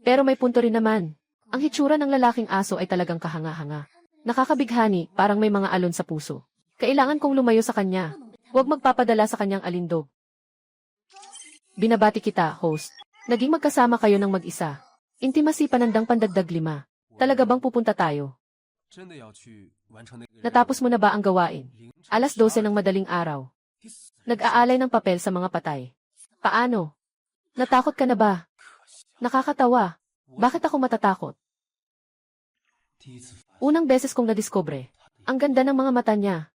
Pero may punto rin naman. Ang hitsura ng lalaking aso ay talagang kahanga-hanga. Nakakabighani, parang may mga alon sa puso. Kailangan kong lumayo sa kanya. Huwag magpapadala sa kanyang alindog. Binabati kita, host. Naging magkasama kayo ng mag-isa. Intimacy panandang pandagdag 5. Talaga bang pupunta tayo? Natapos mo na ba ang gawain? 12:00 ng madaling araw. Nag-aalay ng papel sa mga patay. Paano? Natakot ka na ba? Nakakatawa. Bakit ako matatakot? Unang beses kong nadiskubre. Ang ganda ng mga mata niya.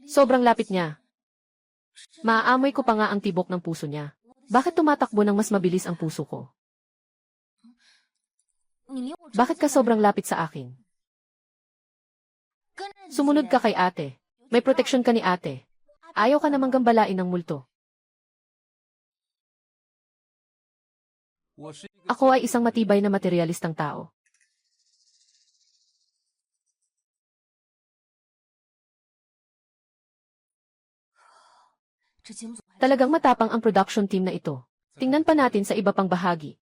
Sobrang lapit niya. Maaamoy ko pa nga ang tibok ng puso niya. Bakit tumatakbo ng mas mabilis ang puso ko? Bakit ka sobrang lapit sa akin? Sumunod ka kay ate. May proteksyon ka ni ate. Ayaw ka namang gambalain ng multo. Ako ay isang matibay na materialistang tao. Talagang matapang ang production team na ito. Tingnan pa natin sa iba pang bahagi.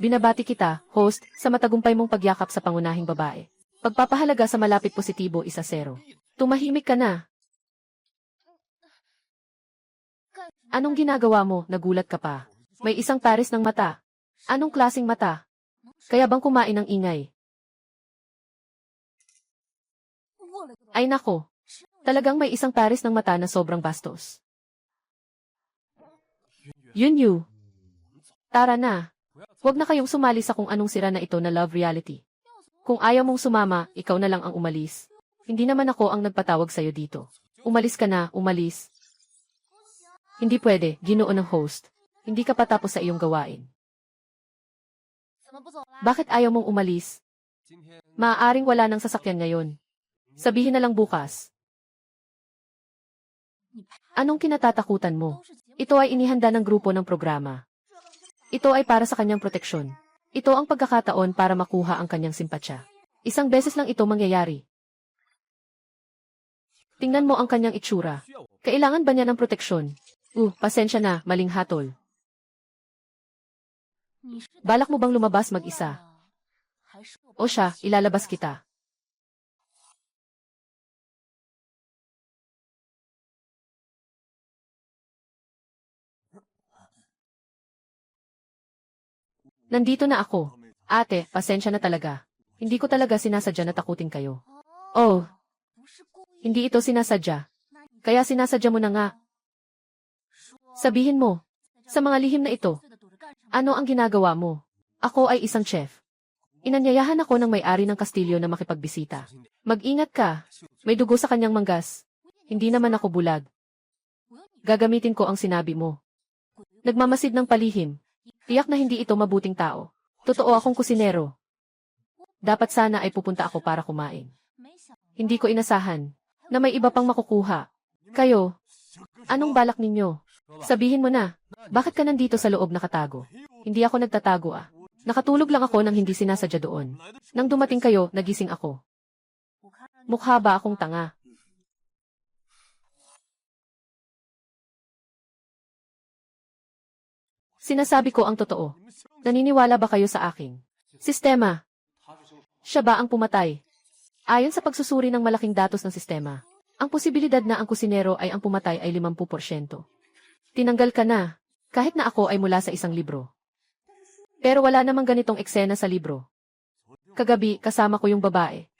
Binabati kita, host, sa matagumpay mong pagyakap sa pangunahing babae. Pagpapahalaga sa malapit positibo 1-0. Tumahimik ka na. Anong ginagawa mo? Nagulat ka pa. May isang pares ng mata. Anong klasing mata? Kaya bang kumain ng ingay? Ay nako. Talagang may isang pares ng mata na sobrang bastos. Yun. Tara na. Huwag na kayong sumali sa kung anong sira na ito na love reality. Kung ayaw mong sumama, ikaw na lang ang umalis. Hindi naman ako ang nagpatawag sa'yo dito. Umalis ka na, umalis. Hindi pwede, Ginoo ng host. Hindi ka patapos sa iyong gawain. Bakit ayaw mong umalis? Maaaring wala ng sasakyan ngayon. Sabihin na lang bukas. Anong kinatatakutan mo? Ito ay inihanda ng grupo ng programa. Ito ay para sa kanyang proteksyon. Ito ang pagkakataon para makuha ang kanyang simpatsya. Isang beses lang ito mangyayari. Tingnan mo ang kanyang itsura. Kailangan ba niya ng proteksyon? Pasensya na, maling hatol. Balak mo bang lumabas mag-isa? O siya, ilalabas kita. Nandito na ako. Ate, pasensya na talaga. Hindi ko talaga sinasadya na takutin kayo. Oh, hindi ito sinasadya. Kaya sinasadya mo na nga. Sabihin mo, sa mga lihim na ito, ano ang ginagawa mo? Ako ay isang chef. Inanyayahan ako ng may-ari ng kastilyo na makipagbisita. Mag-ingat ka. May dugo sa kanyang manggas. Hindi naman ako bulag. Gagamitin ko ang sinabi mo. Nagmamasid ng palihim. Tiyak na hindi ito mabuting tao. Totoo akong kusinero. Dapat sana ay pupunta ako para kumain. Hindi ko inasahan na may iba pang makukuha. Kayo, anong balak ninyo? Sabihin mo na, bakit ka nandito sa loob nakatago? Hindi ako nagtatago ah. Nakatulog lang ako nang hindi sinasadya doon. Nang dumating kayo, nagising ako. Mukha ba akong tanga? Sinasabi ko ang totoo. Naniniwala ba kayo sa akin? Sistema. Siya ba ang pumatay? Ayon sa pagsusuri ng malaking datos ng sistema, ang posibilidad na ang kusinero ay ang pumatay ay 50%. Tinanggal ka na, kahit na ako ay mula sa isang libro. Pero wala namang ganitong eksena sa libro. Kagabi, kasama ko yung babae.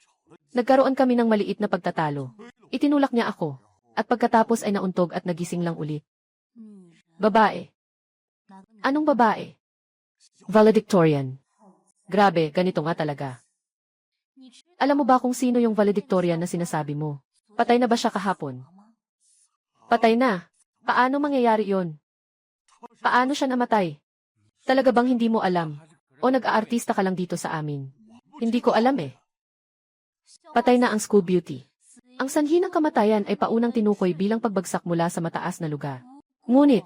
Nagkaroon kami ng maliit na pagtatalo. Itinulak niya ako, at pagkatapos ay nauntog at nagising lang ulit. Babae. Anong babae? Valedictorian. Grabe, ganito nga talaga. Alam mo ba kung sino yung valedictorian na sinasabi mo? Patay na ba siya kahapon? Patay na. Paano mangyayari yon? Paano siya namatay? Talaga bang hindi mo alam? O nag-aartista ka lang dito sa amin? Hindi ko alam eh. Patay na ang school beauty. Ang sanhi ng kamatayan ay paunang tinukoy bilang pagbagsak mula sa mataas na lugar. Ngunit,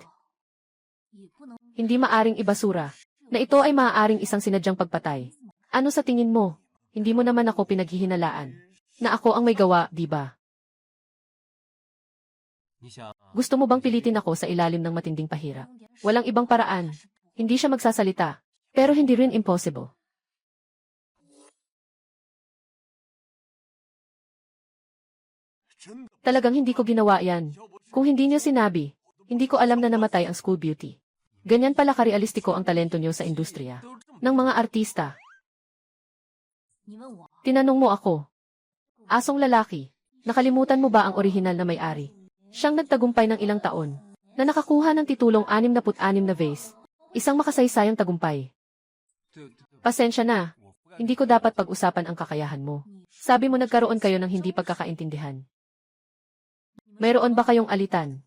hindi maaring ibasura na ito ay maaaring isang sinadyang pagpatay. Ano sa tingin mo? Hindi mo naman ako pinaghihinalaan na ako ang may gawa, di ba? Gusto mo bang pilitin ako sa ilalim ng matinding pahirap? Walang ibang paraan. Hindi siya magsasalita, pero hindi rin impossible. Talagang hindi ko ginawa yan. Kung hindi niyo sinabi, hindi ko alam na namatay ang school beauty. Ganyan pala karealistiko ang talento niyo sa industriya ng mga artista. Tinanong mo ako, asong lalaki, nakalimutan mo ba ang orihinal na may-ari? Siyang nagtagumpay ng ilang taon, na nakakuha ng titulong 66 na vase, isang makasaysayang tagumpay. Pasensya na, hindi ko dapat pag-usapan ang kakayahan mo. Sabi mo nagkaroon kayo ng hindi pagkakaintindihan. Mayroon ba kayong alitan?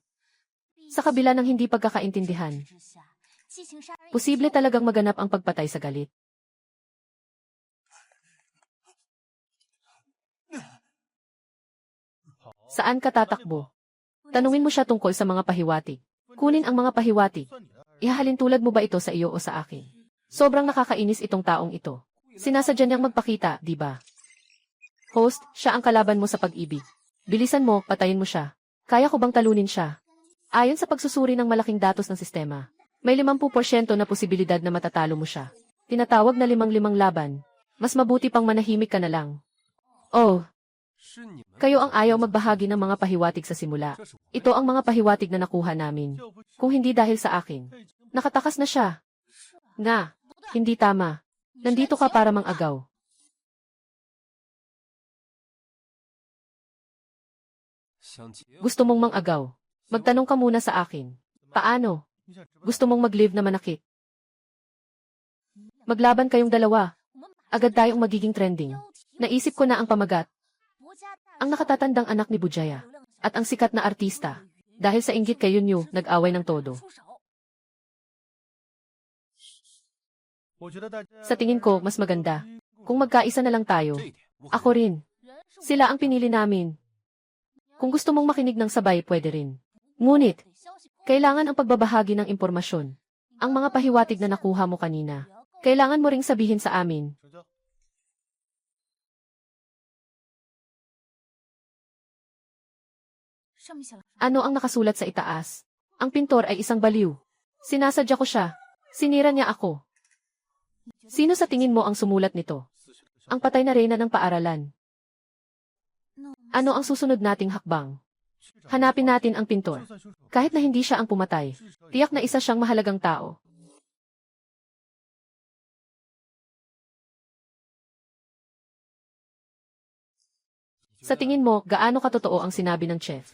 Sa kabila ng hindi pagkakaintindihan, posible talagang maganap ang pagpatay sa galit. Saan ka tatakbo? Tanungin mo siya tungkol sa mga pahiwatig. Kunin ang mga pahiwatig. Ihahalin tulad mo ba ito sa iyo o sa akin? Sobrang nakakainis itong taong ito. Sinasadya niyang magpakita, di ba? Host, siya ang kalaban mo sa pag-ibig. Bilisan mo, patayin mo siya. Kaya ko bang talunin siya? Ayon sa pagsusuri ng malaking datos ng sistema, may 50% na posibilidad na matatalo mo siya. Tinatawag na 5-5 laban. Mas mabuti pang manahimik ka na lang. Oh, kayo ang ayaw magbahagi ng mga pahiwatig sa simula. Ito ang mga pahiwatig na nakuha namin. Kung hindi dahil sa akin. Nakatakas na siya. Nga, hindi tama. Nandito ka para mang-agaw. Gusto mong mang-agaw? Magtanong ka muna sa akin. Paano? Gusto mong mag-live na manakit? Maglaban kayong dalawa. Agad tayong magiging trending. Naisip ko na ang pamagat. Ang nakatatandang anak ni Bujaya, at ang sikat na artista, dahil sa inggit kay Yunyu, nag-away ng todo. Sa tingin ko, mas maganda. Kung magkaisa na lang tayo. Ako rin. Sila ang pinili namin. Kung gusto mong makinig ng sabay, pwede rin. Ngunit, kailangan ang pagbabahagi ng impormasyon. Ang mga pahiwatig na nakuha mo kanina, kailangan mo ring sabihin sa amin. Ano ang nakasulat sa itaas? Ang pintor ay isang baliw. Sinasadya ko siya. Sinira niya ako. Sino sa tingin mo ang sumulat nito? Ang patay na reyna ng paaralan. Ano ang susunod nating hakbang? Hanapin natin ang pintor. Kahit na hindi siya ang pumatay, tiyak na isa siyang mahalagang tao. Sa tingin mo, gaano katotoo ang sinabi ng chef?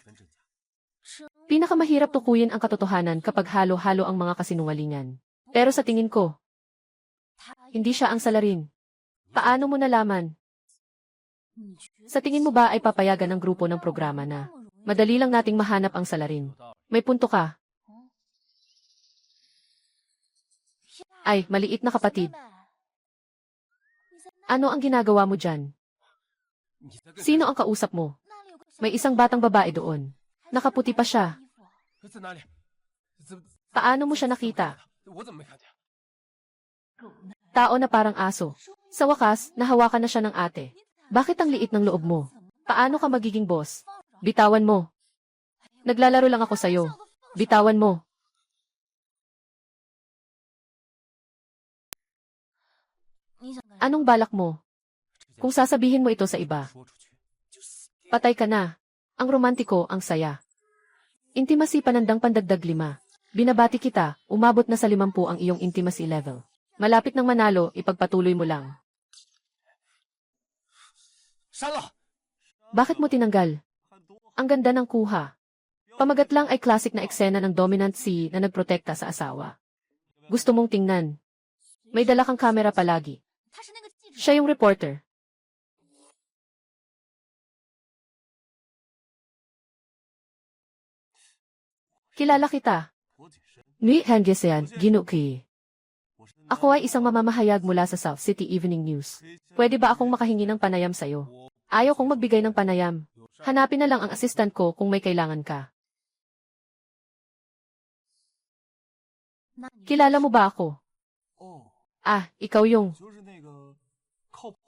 Pinakamahirap tukuyin ang katotohanan kapag halo-halo ang mga kasinungalingan. Pero sa tingin ko, hindi siya ang salarin. Paano mo nalaman? Sa tingin mo ba ay papayagan ng grupo ng programa na madali lang nating mahanap ang salarin? May punto ka. Ay, maliit na kapatid. Ano ang ginagawa mo dyan? Sino ang kausap mo? May isang batang babae doon. Nakaputi pa siya. Paano mo siya nakita? Tao na parang aso. Sa wakas, nahawakan na siya ng ate. Bakit ang liit ng loob mo? Paano ka magiging boss? Bitawan mo. Naglalaro lang ako sa'yo. Bitawan mo. Anong balak mo? Kung sasabihin mo ito sa iba, patay ka na. Ang romantiko, ang saya. Intimacy panandang pandagdag 5. Binabati kita, umabot na sa 50 ang iyong intimacy level. Malapit ng manalo, ipagpatuloy mo lang. Bakit mo tinanggal? Ang ganda ng kuha. Pamagat lang ay classic na eksena ng dominant C na nagprotekta sa asawa. Gusto mong tingnan. May dala kang kamera palagi. Siya yung reporter. Kilala kita. Ni Hangyesean, Ginuki. Ako ay isang mamamahayag mula sa South City Evening News. Pwede ba akong makahingi ng panayam sa'yo? Ayaw kong magbigay ng panayam. Hanapin na lang ang assistant ko kung may kailangan ka. Kilala mo ba ako? Ah, ikaw yung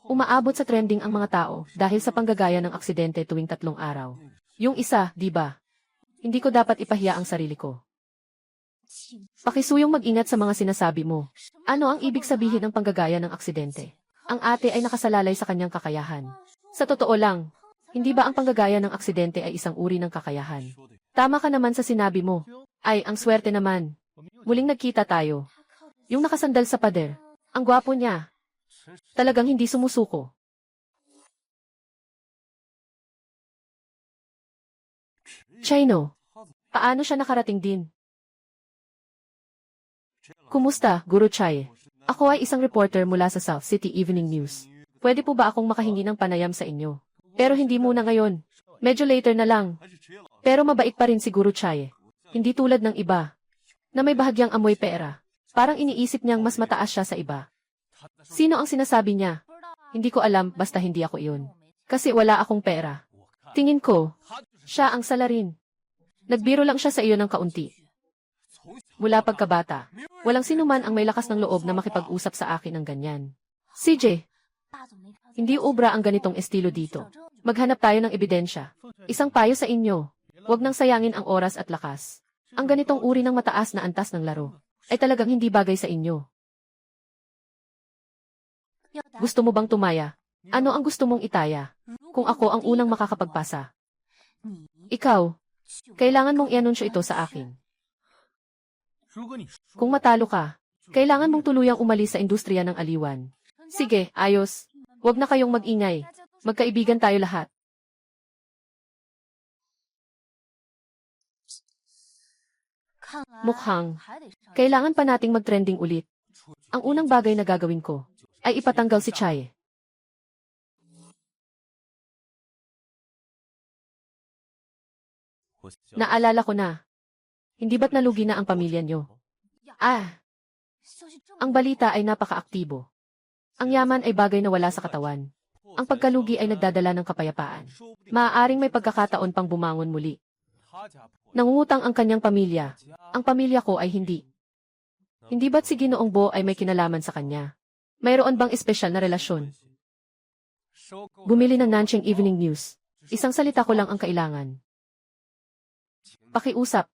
umaabot sa trending ang mga tao dahil sa panggagaya ng aksidente tuwing 3 araw. Yung isa, di ba? Hindi ko dapat ipahiya ang sarili ko. Pakisuyong mag-ingat sa mga sinasabi mo. Ano ang ibig sabihin ng panggagaya ng aksidente? Ang ate ay nakasalalay sa kanyang kakayahan. Sa totoo lang, hindi ba ang panggagaya ng aksidente ay isang uri ng kakayahan? Tama ka naman sa sinabi mo. Ay, ang swerte naman. Muling nagkita tayo. Yung nakasandal sa pader. Ang gwapo niya. Talagang hindi sumusuko. Chino, paano siya nakarating din? Kumusta, Guru Chai? Ako ay isang reporter mula sa South City Evening News. Pwede po ba akong makahingi ng panayam sa inyo? Pero hindi muna ngayon. Medyo later na lang. Pero mabait pa rin si Guru Chai. Hindi tulad ng iba, na may bahagyang amoy pera. Parang iniisip niyang mas mataas siya sa iba. Sino ang sinasabi niya? Hindi ko alam, basta hindi ako iyon. Kasi wala akong pera. Tingin ko, siya ang salarin. Nagbiro lang siya sa iyo ng kaunti. Mula pagkabata, walang sinuman ang may lakas ng loob na makipag-usap sa akin ng ganyan. CJ, hindi ubra ang ganitong estilo dito. Maghanap tayo ng ebidensya. Isang payo sa inyo, huwag nang sayangin ang oras at lakas. Ang ganitong uri ng mataas na antas ng laro ay talagang hindi bagay sa inyo. Gusto mo bang tumaya? Ano ang gusto mong itaya? Kung ako ang unang makakapagpasa. Ikaw, kailangan mong i-anunsyo ito sa akin. Kung matalo ka, kailangan mong tuluyang umalis sa industriya ng aliwan. Sige, ayos. Huwag na kayong mag-ingay. Magkaibigan tayo lahat. Mukhang, kailangan pa nating mag-trending ulit. Ang unang bagay na gagawin ko ay ipatanggal si Chai. Naalala ko na. Hindi ba't nalugi na ang pamilya nyo? Ah, ang balita ay napaka-aktibo. Ang yaman ay bagay na wala sa katawan. Ang pagkalugi ay nagdadala ng kapayapaan. Maaaring may pagkakataon pang bumangon muli. Nangungutang ang kanyang pamilya. Ang pamilya ko ay hindi. Hindi ba't si Ginoong Bo ay may kinalaman sa kanya? Mayroon bang espesyal na relasyon? Bumili ng Nanching Evening News. Isang salita ko lang ang kailangan. Pakiusap.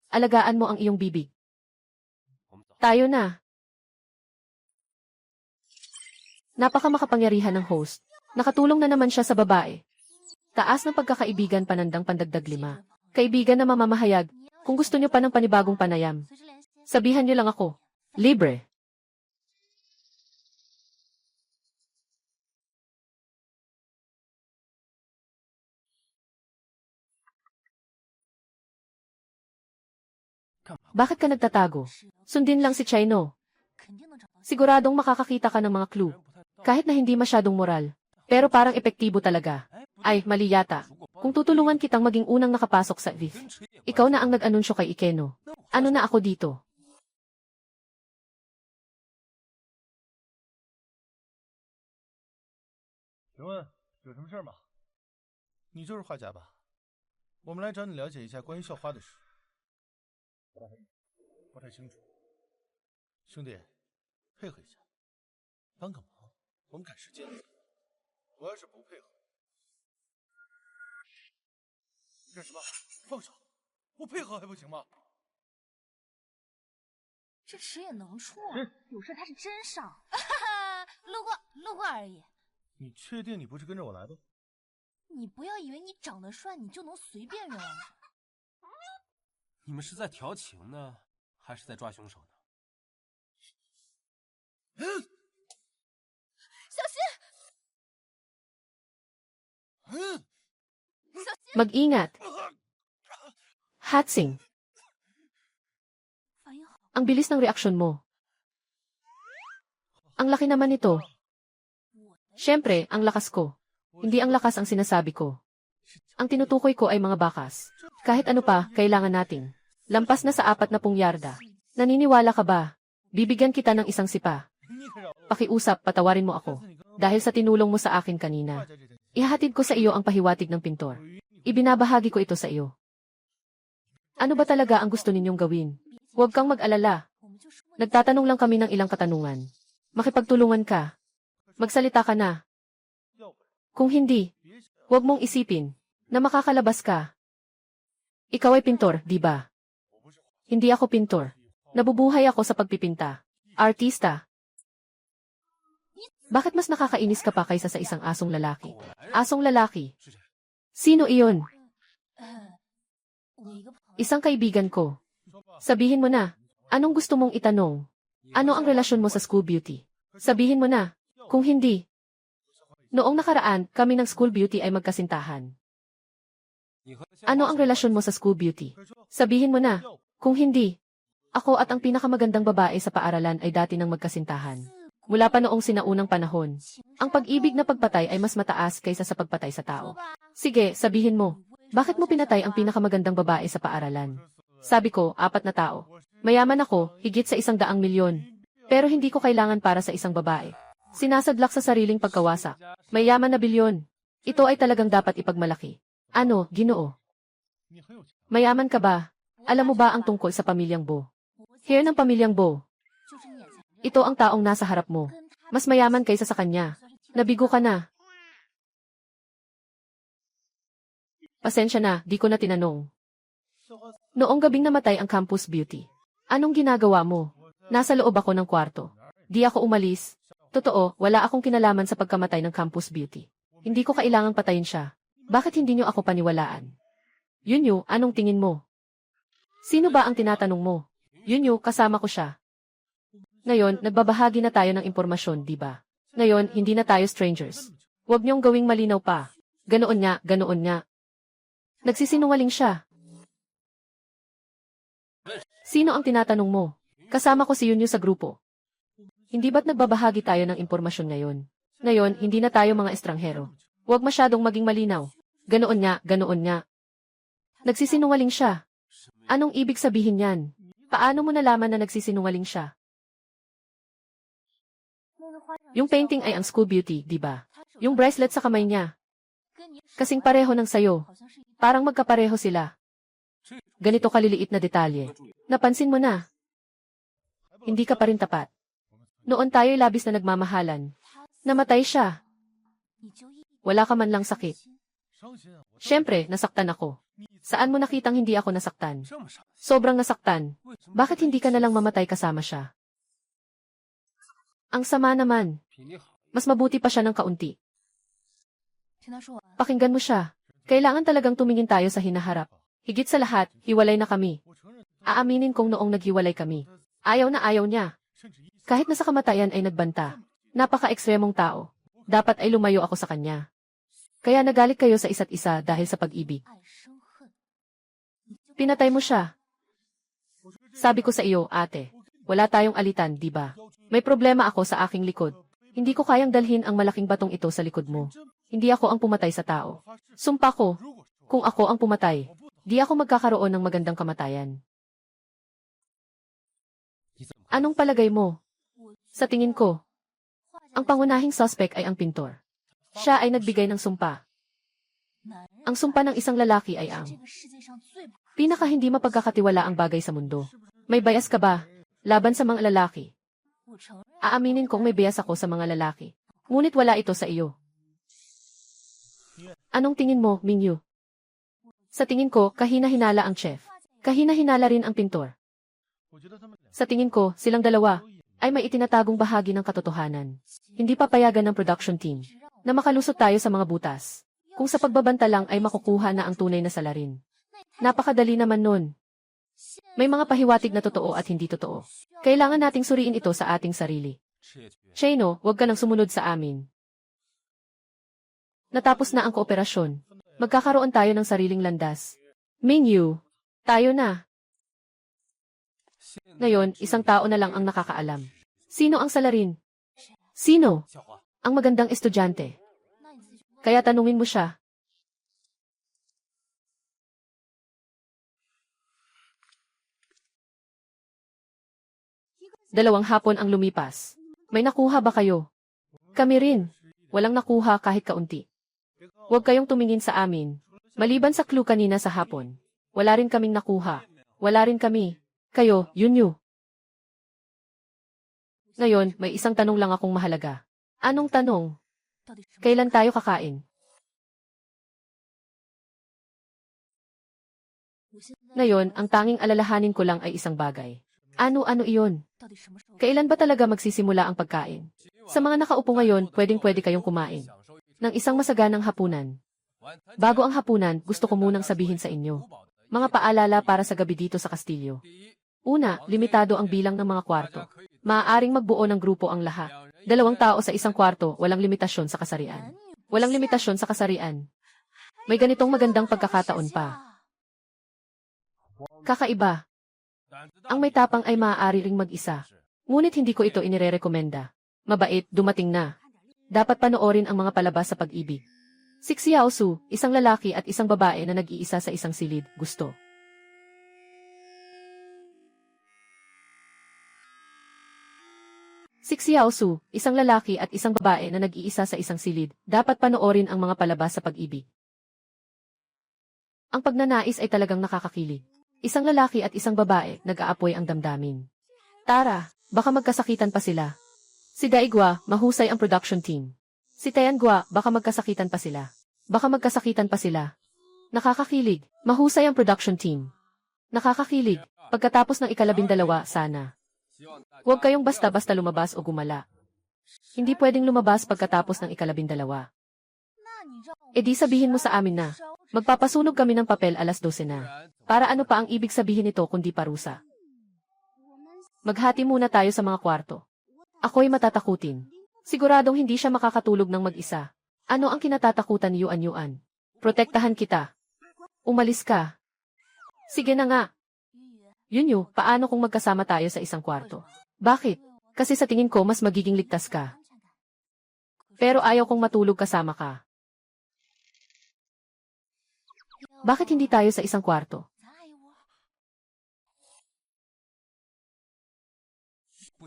Alagaan mo ang iyong bibig. Tayo na. Napaka makapangyarihan ng host. Nakatulong na naman siya sa babae. Taas ng pagkakaibigan panandang pandagdag 5. Kaibigan na mamamahayag, kung gusto nyo pa ng panibagong panayam, sabihan nyo lang ako. Libre. Bakit ka nagtatago? Sundin lang si Chino. Siguradong makakakita ka ng mga clue. Kahit na hindi masyadong moral. Pero parang epektibo talaga. Ay, mali yata. Kung tutulungan kitang maging unang nakapasok sa VIF, ikaw na ang nag-anunsyo kay Ikeno. Ano na ako dito? 请问有什么事吗？你就是画家吧？我们来找你了解一下关于校花的事。不太清楚。兄弟，配合一下，帮个忙，我们赶时间。我要是不配合，干什么？放手！我配合还不行吗？这尺也能处啊！有事他是真上，哈哈，路过而已。 你确定你不是跟着我来的？你不要以为你长得帅，你就能随便冤枉人。你们是在调情呢，还是在抓凶手呢？小心！小心！ Mag-ingat. Hatsing. 反应好。 Ang bilis ng reaksyon mo. Ang laki naman nito. Siyempre, ang lakas ko. Hindi ang lakas ang sinasabi ko. Ang tinutukoy ko ay mga bakas. Kahit ano pa, kailangan natin. Lampas na sa 40 yarda. Naniniwala ka ba? Bibigyan kita ng isang sipa. Pakiusap, patawarin mo ako. Dahil sa tinulong mo sa akin kanina. Ihahatid ko sa iyo ang pahiwatig ng pintor. Ibinabahagi ko ito sa iyo. Ano ba talaga ang gusto ninyong gawin? Huwag kang mag-alala. Nagtatanong lang kami ng ilang katanungan. Makipagtulungan ka. Magsalita ka na. Kung hindi, huwag mong isipin na makakalabas ka. Ikaw ay pintor, di ba? Hindi ako pintor. Nabubuhay ako sa pagpipinta. Artista. Bakit mas nakakainis ka pa kaysa sa isang asong lalaki? Asong lalaki? Sino iyon? Isang kaibigan ko. Sabihin mo na, anong gusto mong itanong? Ano ang relasyon mo sa school beauty? Sabihin mo na. Kung hindi, noong nakaraan, kami ng school beauty ay magkasintahan. Ano ang relasyon mo sa school beauty? Sabihin mo na. Kung hindi, ako at ang pinakamagandang babae sa paaralan ay dati nang magkasintahan. Mula pa noong sinaunang panahon. Ang pag-ibig na pagpatay ay mas mataas kaysa sa pagpatay sa tao. Sige, sabihin mo. Bakit mo pinatay ang pinakamagandang babae sa paaralan? Sabi ko, 4 na tao. Mayaman ako, higit sa 100 milyon. Pero hindi ko kailangan para sa isang babae. Sinasadlak sa sariling pagkawasak. Mayaman na bilyon. Ito ay talagang dapat ipagmalaki. Ano, Ginoo? Mayaman ka ba? Alam mo ba ang tungkol sa pamilyang Bo? Heir ng pamilyang Bo. Ito ang taong nasa harap mo. Mas mayaman kaysa sa kanya. Nabigo ka na. Pasensya na, di ko na tinanong. Noong gabing namatay ang campus beauty. Anong ginagawa mo? Nasa loob ako ng kwarto. Di ako umalis. Totoo, wala akong kinalaman sa pagkamatay ng campus beauty. Hindi ko kailangang patayin siya. Bakit hindi niyo ako paniwalaan? Yunyo, anong tingin mo? Sino ba ang tinatanong mo? Yunyo, kasama ko siya. Ngayon, nagbabahagi na tayo ng impormasyon, di ba? Ngayon, hindi na tayo strangers. Huwag niyong gawing malinaw pa. Ganoon nga, ganoon nga. Nagsisinungaling siya. Sino ang tinatanong mo? Kasama ko si Yunyo sa grupo. Hindi ba't nagbabahagi tayo ng impormasyon ngayon? Ngayon, hindi na tayo mga estranghero. Huwag masyadong maging malinaw. Ganoon nga, ganoon nga. Nagsisinungaling siya. Anong ibig sabihin yan? Paano mo nalaman na nagsisinungaling siya? Yung painting ay ang school beauty, di ba? Yung bracelet sa kamay niya. Kasing pareho ng sayo. Parang magkapareho sila. Ganito kaliliit na detalye. Napansin mo na. Hindi ka pa rin tapat. Noon tayo'y labis na nagmamahalan. Namatay siya. Wala ka man lang sakit. Siyempre, nasaktan ako. Saan mo nakitang hindi ako nasaktan? Sobrang nasaktan. Bakit hindi ka nalang mamatay kasama siya? Ang sama naman. Mas mabuti pa siya ng kaunti. Pakinggan mo siya. Kailangan talagang tumingin tayo sa hinaharap. Higit sa lahat, hiwalay na kami. Aaminin kong noong naghiwalay kami. Ayaw na ayaw niya. Kahit nasa kamatayan ay nagbanta. Napaka-ekstremong tao. Dapat ay lumayo ako sa kanya. Kaya nagalit kayo sa isa't isa dahil sa pag-ibig. Pinatay mo siya. Sabi ko sa iyo, ate. Wala tayong alitan, di ba? May problema ako sa aking likod. Hindi ko kayang dalhin ang malaking batong ito sa likod mo. Hindi ako ang pumatay sa tao. Sumpa ko, kung ako ang pumatay, di ako magkakaroon ng magandang kamatayan. Anong palagay mo? Sa tingin ko, ang pangunahing suspect ay ang pintor. Siya ay nagbigay ng sumpa. Ang sumpa ng isang lalaki ay ang pinaka hindi mapagkakatiwala ang bagay sa mundo. May bias ka ba laban sa mga lalaki? Aaminin kong may bias ako sa mga lalaki. Ngunit wala ito sa iyo. Anong tingin mo, Mingyu? Sa tingin ko, kahina-hinala ang chef. Kahina-hinala rin ang pintor. Sa tingin ko, silang dalawa ay may itinatagong bahagi ng katotohanan. Hindi papayagan ng production team na makalusot tayo sa mga butas. Kung sa pagbabanta lang ay makukuha na ang tunay na salarin. Napakadali naman nun. May mga pahiwatig na totoo at hindi totoo. Kailangan nating suriin ito sa ating sarili. Shano, huwag ka nang sumunod sa amin. Natapos na ang kooperasyon. Magkakaroon tayo ng sariling landas. Mingyu, tayo na. Ngayon, isang tao na lang ang nakakaalam. Sino ang salarin? Sino? Ang magandang estudyante. Kaya tanungin mo siya. Dalawang hapon ang lumipas. May nakuha ba kayo? Kami rin. Walang nakuha kahit kaunti. Huwag kayong tumingin sa amin. Maliban sa clue kanina sa hapon. Wala rin kaming nakuha. Wala rin kami. Kayo, Yunyu. Ngayon, may isang tanong lang akong mahalaga. Anong tanong? Kailan tayo kakain? Ngayon, ang tanging alalahanin ko lang ay isang bagay. Ano iyon? Kailan ba talaga magsisimula ang pagkain? Sa mga nakaupo ngayon, pwedeng-pwede kayong kumain ng isang masaganang hapunan. Bago ang hapunan, gusto ko munang sabihin sa inyo. Mga paalala para sa gabi dito sa Kastilyo. Una, limitado ang bilang ng mga kwarto. Maaaring magbuo ng grupo ang lahat. 2 tao sa isang kwarto, walang limitasyon sa kasarian. Walang limitasyon sa kasarian. May ganitong magandang pagkakataon pa. Kakaiba. Ang may tapang ay maaari ring mag-isa. Ngunit hindi ko ito inirerekomenda. Mabait, dumating na. Dapat panoorin ang mga palabas sa pag-ibig. Si Xiaosu, isang lalaki at isang babae na nag-iisa sa isang silid, gusto. Si Xiaosu, isang lalaki at isang babae na nag-iisa sa isang silid, dapat panoorin ang mga palabas sa pag-ibig. Ang pagnanais ay talagang nakakakilig. Isang lalaki at isang babae, nag-aapoy ang damdamin. Tara, baka magkasakitan pa sila. Si Daigwa, mahusay ang production team. Si Tiangua, baka magkasakitan pa sila. Baka magkasakitan pa sila. Nakakakilig, mahusay ang production team. Nakakakilig, pagkatapos ng 12, sana. Huwag kayong basta-basta lumabas o gumala. Hindi pwedeng lumabas pagkatapos ng 12. E di sabihin mo sa amin na, magpapasunog kami ng papel alas 12 na. Para ano pa ang ibig sabihin nito kundi parusa? Maghati muna tayo sa mga kwarto. Ako'y matatakutin. Siguradong hindi siya makakatulog ng mag-isa. Ano ang kinatatakutan ni Yuan? Protektahan kita. Umalis ka. Sige na nga. Yunyu, paano kung magkasama tayo sa isang kwarto? Bakit? Kasi sa tingin ko mas magiging ligtas ka. Pero ayaw kong matulog kasama ka. Bakit hindi tayo sa isang kwarto?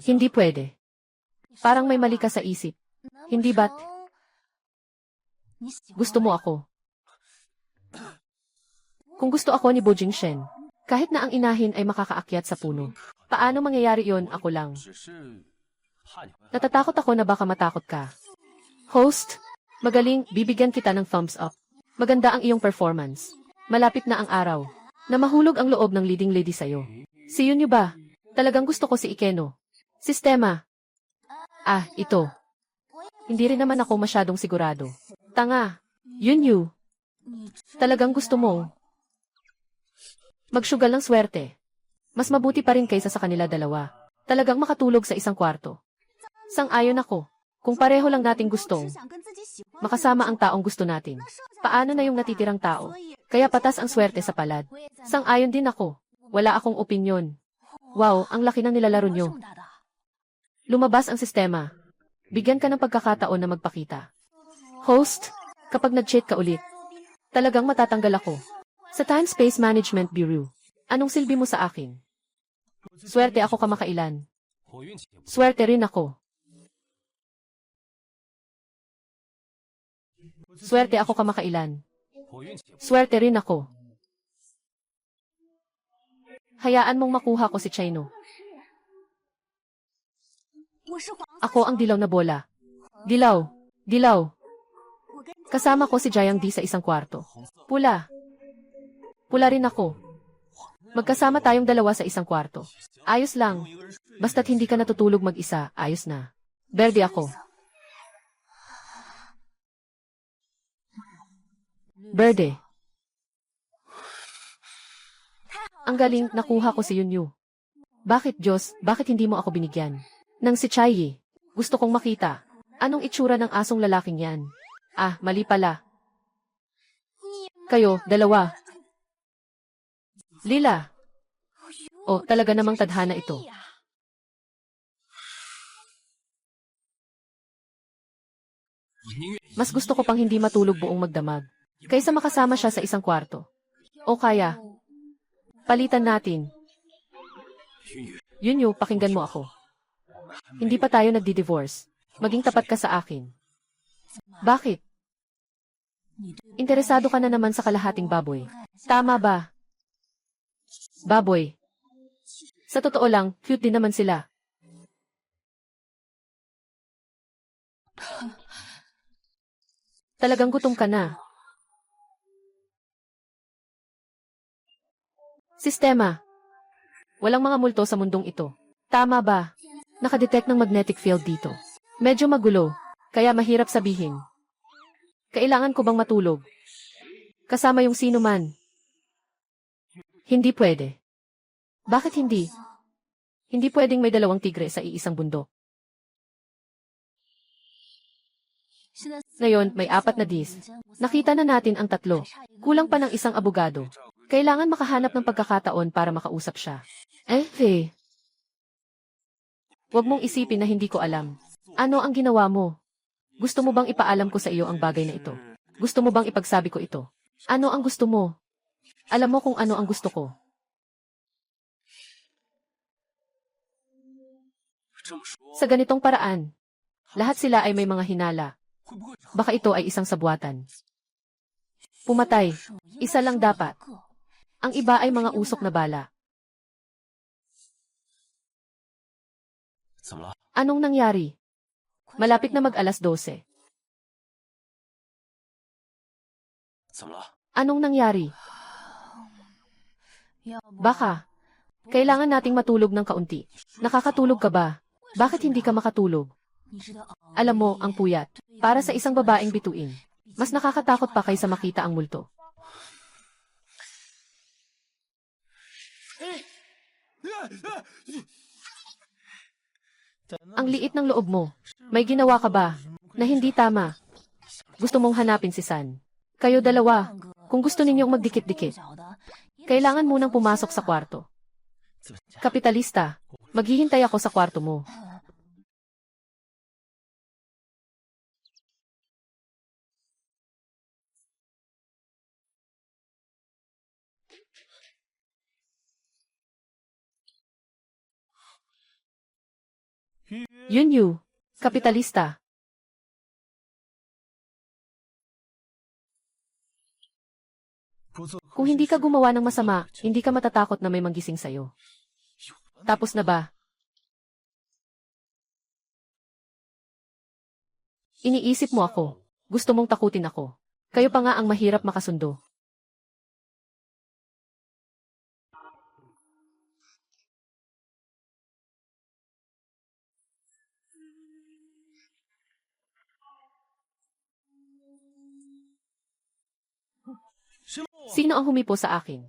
Hindi pwede. Parang may mali ka sa isip. Hindi ba't? Gusto mo ako? Kung gusto ako ni Bojing Shen, kahit na ang inahin ay makakaakyat sa puno. Paano mangyayari yon? Ako lang. Natatakot ako na baka matakot ka. Host, magaling, bibigyan kita ng thumbs up. Maganda ang iyong performance. Malapit na ang araw na mahulog ang loob ng leading lady sa'yo. Si Yunyu ba? Talagang gusto ko si Ikeno. Sistema. Ito. Hindi rin naman ako masyadong sigurado. Tanga. Yunyu. Talagang gusto mo. Magsugal ng swerte. Mas mabuti pa rin kaysa sa kanila dalawa. Talagang makatulog sa isang kwarto. Sang-ayon ako. Kung pareho lang nating gustong makasama ang taong gusto natin, paano na yung natitirang tao? Kaya patas ang swerte sa palad. Sang-ayon din ako. Wala akong opinyon. Wow, ang laki ng nilalaro 这 nyo. 么大的， Lumabas ang sistema. Bigyan ka ng pagkakataon na magpakita. Host, kapag nag-cheat ka ulit, talagang matatanggal ako. Sa Time Space Management Bureau, anong silbi mo sa akin? Swerte ako kamakailan. 我运气也不 Swerte rin ako. Swerte ako kamakailan. 我运气也不 Swerte rin ako. Hayaan mong makuha ko si Chino. 我是黄色 Ako ang dilaw na bola. Dilaw. Dilaw. 我跟 Kasama ko si Jayang D sa isang kwarto. Pula. Pula rin ako. Magkasama tayong dalawa sa isang kwarto. Ayos lang. Basta't hindi ka natutulog mag-isa, ayos na. Berde ako. Berde. Ang galing, nakuha ko si Yunyu. Bakit, Diyos, bakit hindi mo ako binigyan? Nang si Chaiyi. Gusto kong makita. Anong itsura ng asong lalaking yan? Ah, mali pala. Kayo, dalawa. Lila. Oh, talaga namang tadhana ito. 呀 Mas gusto ko pang hindi matulog buong magdamag. Kaysa makasama siya sa isang kwarto. O kaya, palitan natin. 云雨， Yunyu, pakinggan mo ako. Hindi pa tayo nagdi-divorce. Maging tapat ka sa akin. Bakit? Interesado ka na naman sa kalahating baboy. Tama ba? Baboy. Sa totoo lang, cute din naman sila. Talagang gutom ka na. Sistema. Walang mga multo sa mundong ito. Tama ba? Nakadetect ng magnetic field dito. Medyo magulo, kaya mahirap sabihin. Kailangan ko bang matulog? Kasama yung sino man. Hindi pwede. Bakit hindi? Hindi pwedeng may dalawang tigre sa iisang bundok. Ngayon, may 4 na dis. Nakita na natin ang 3. Kulang pa ng isang abogado. Kailangan makahanap ng pagkakataon para makausap siya. Huwag mong isipin na hindi ko alam. Ano ang ginawa mo? Gusto mo bang ipaalam ko sa iyo ang bagay na ito? Gusto mo bang ipagsabi ko ito? Ano ang gusto mo? Alam mo kung ano ang gusto ko. 这么说， Sa ganitong paraan, lahat sila ay may mga hinala. 会不会 Baka ito ay isang sabuatan. Pumatay. Isa lang dapat. Ang iba ay mga usok na bala. 怎么了？ Anong nangyari? Malapit na mag-alas 12. 怎么了？ Anong nangyari? 要不 Baka. Kailangan nating matulog ng kaunti. Nakakatulog ka ba? Bakit hindi ka makatulog? 你知道 Alam mo, ang puyat. Para sa isang babaeng bituin. Mas nakakatakot pa kaysa makita ang multo. Ang liit ng loob mo. May ginawa ka ba na hindi tama? Gusto mong hanapin si San. Kayo dalawa, kung gusto ninyong magdikit-dikit, kailangan munang pumasok sa kwarto. Kapitalista, maghihintay ako sa kwarto mo. Yunyu, kapitalista. Kung hindi ka gumawa ng masama, hindi ka matatakot na may manggising sa'yo. Tapos na ba? Iniisip mo ako. Gusto mong takutin ako. Kayo pa nga ang mahirap makasundo. Sino ang humipo sa akin?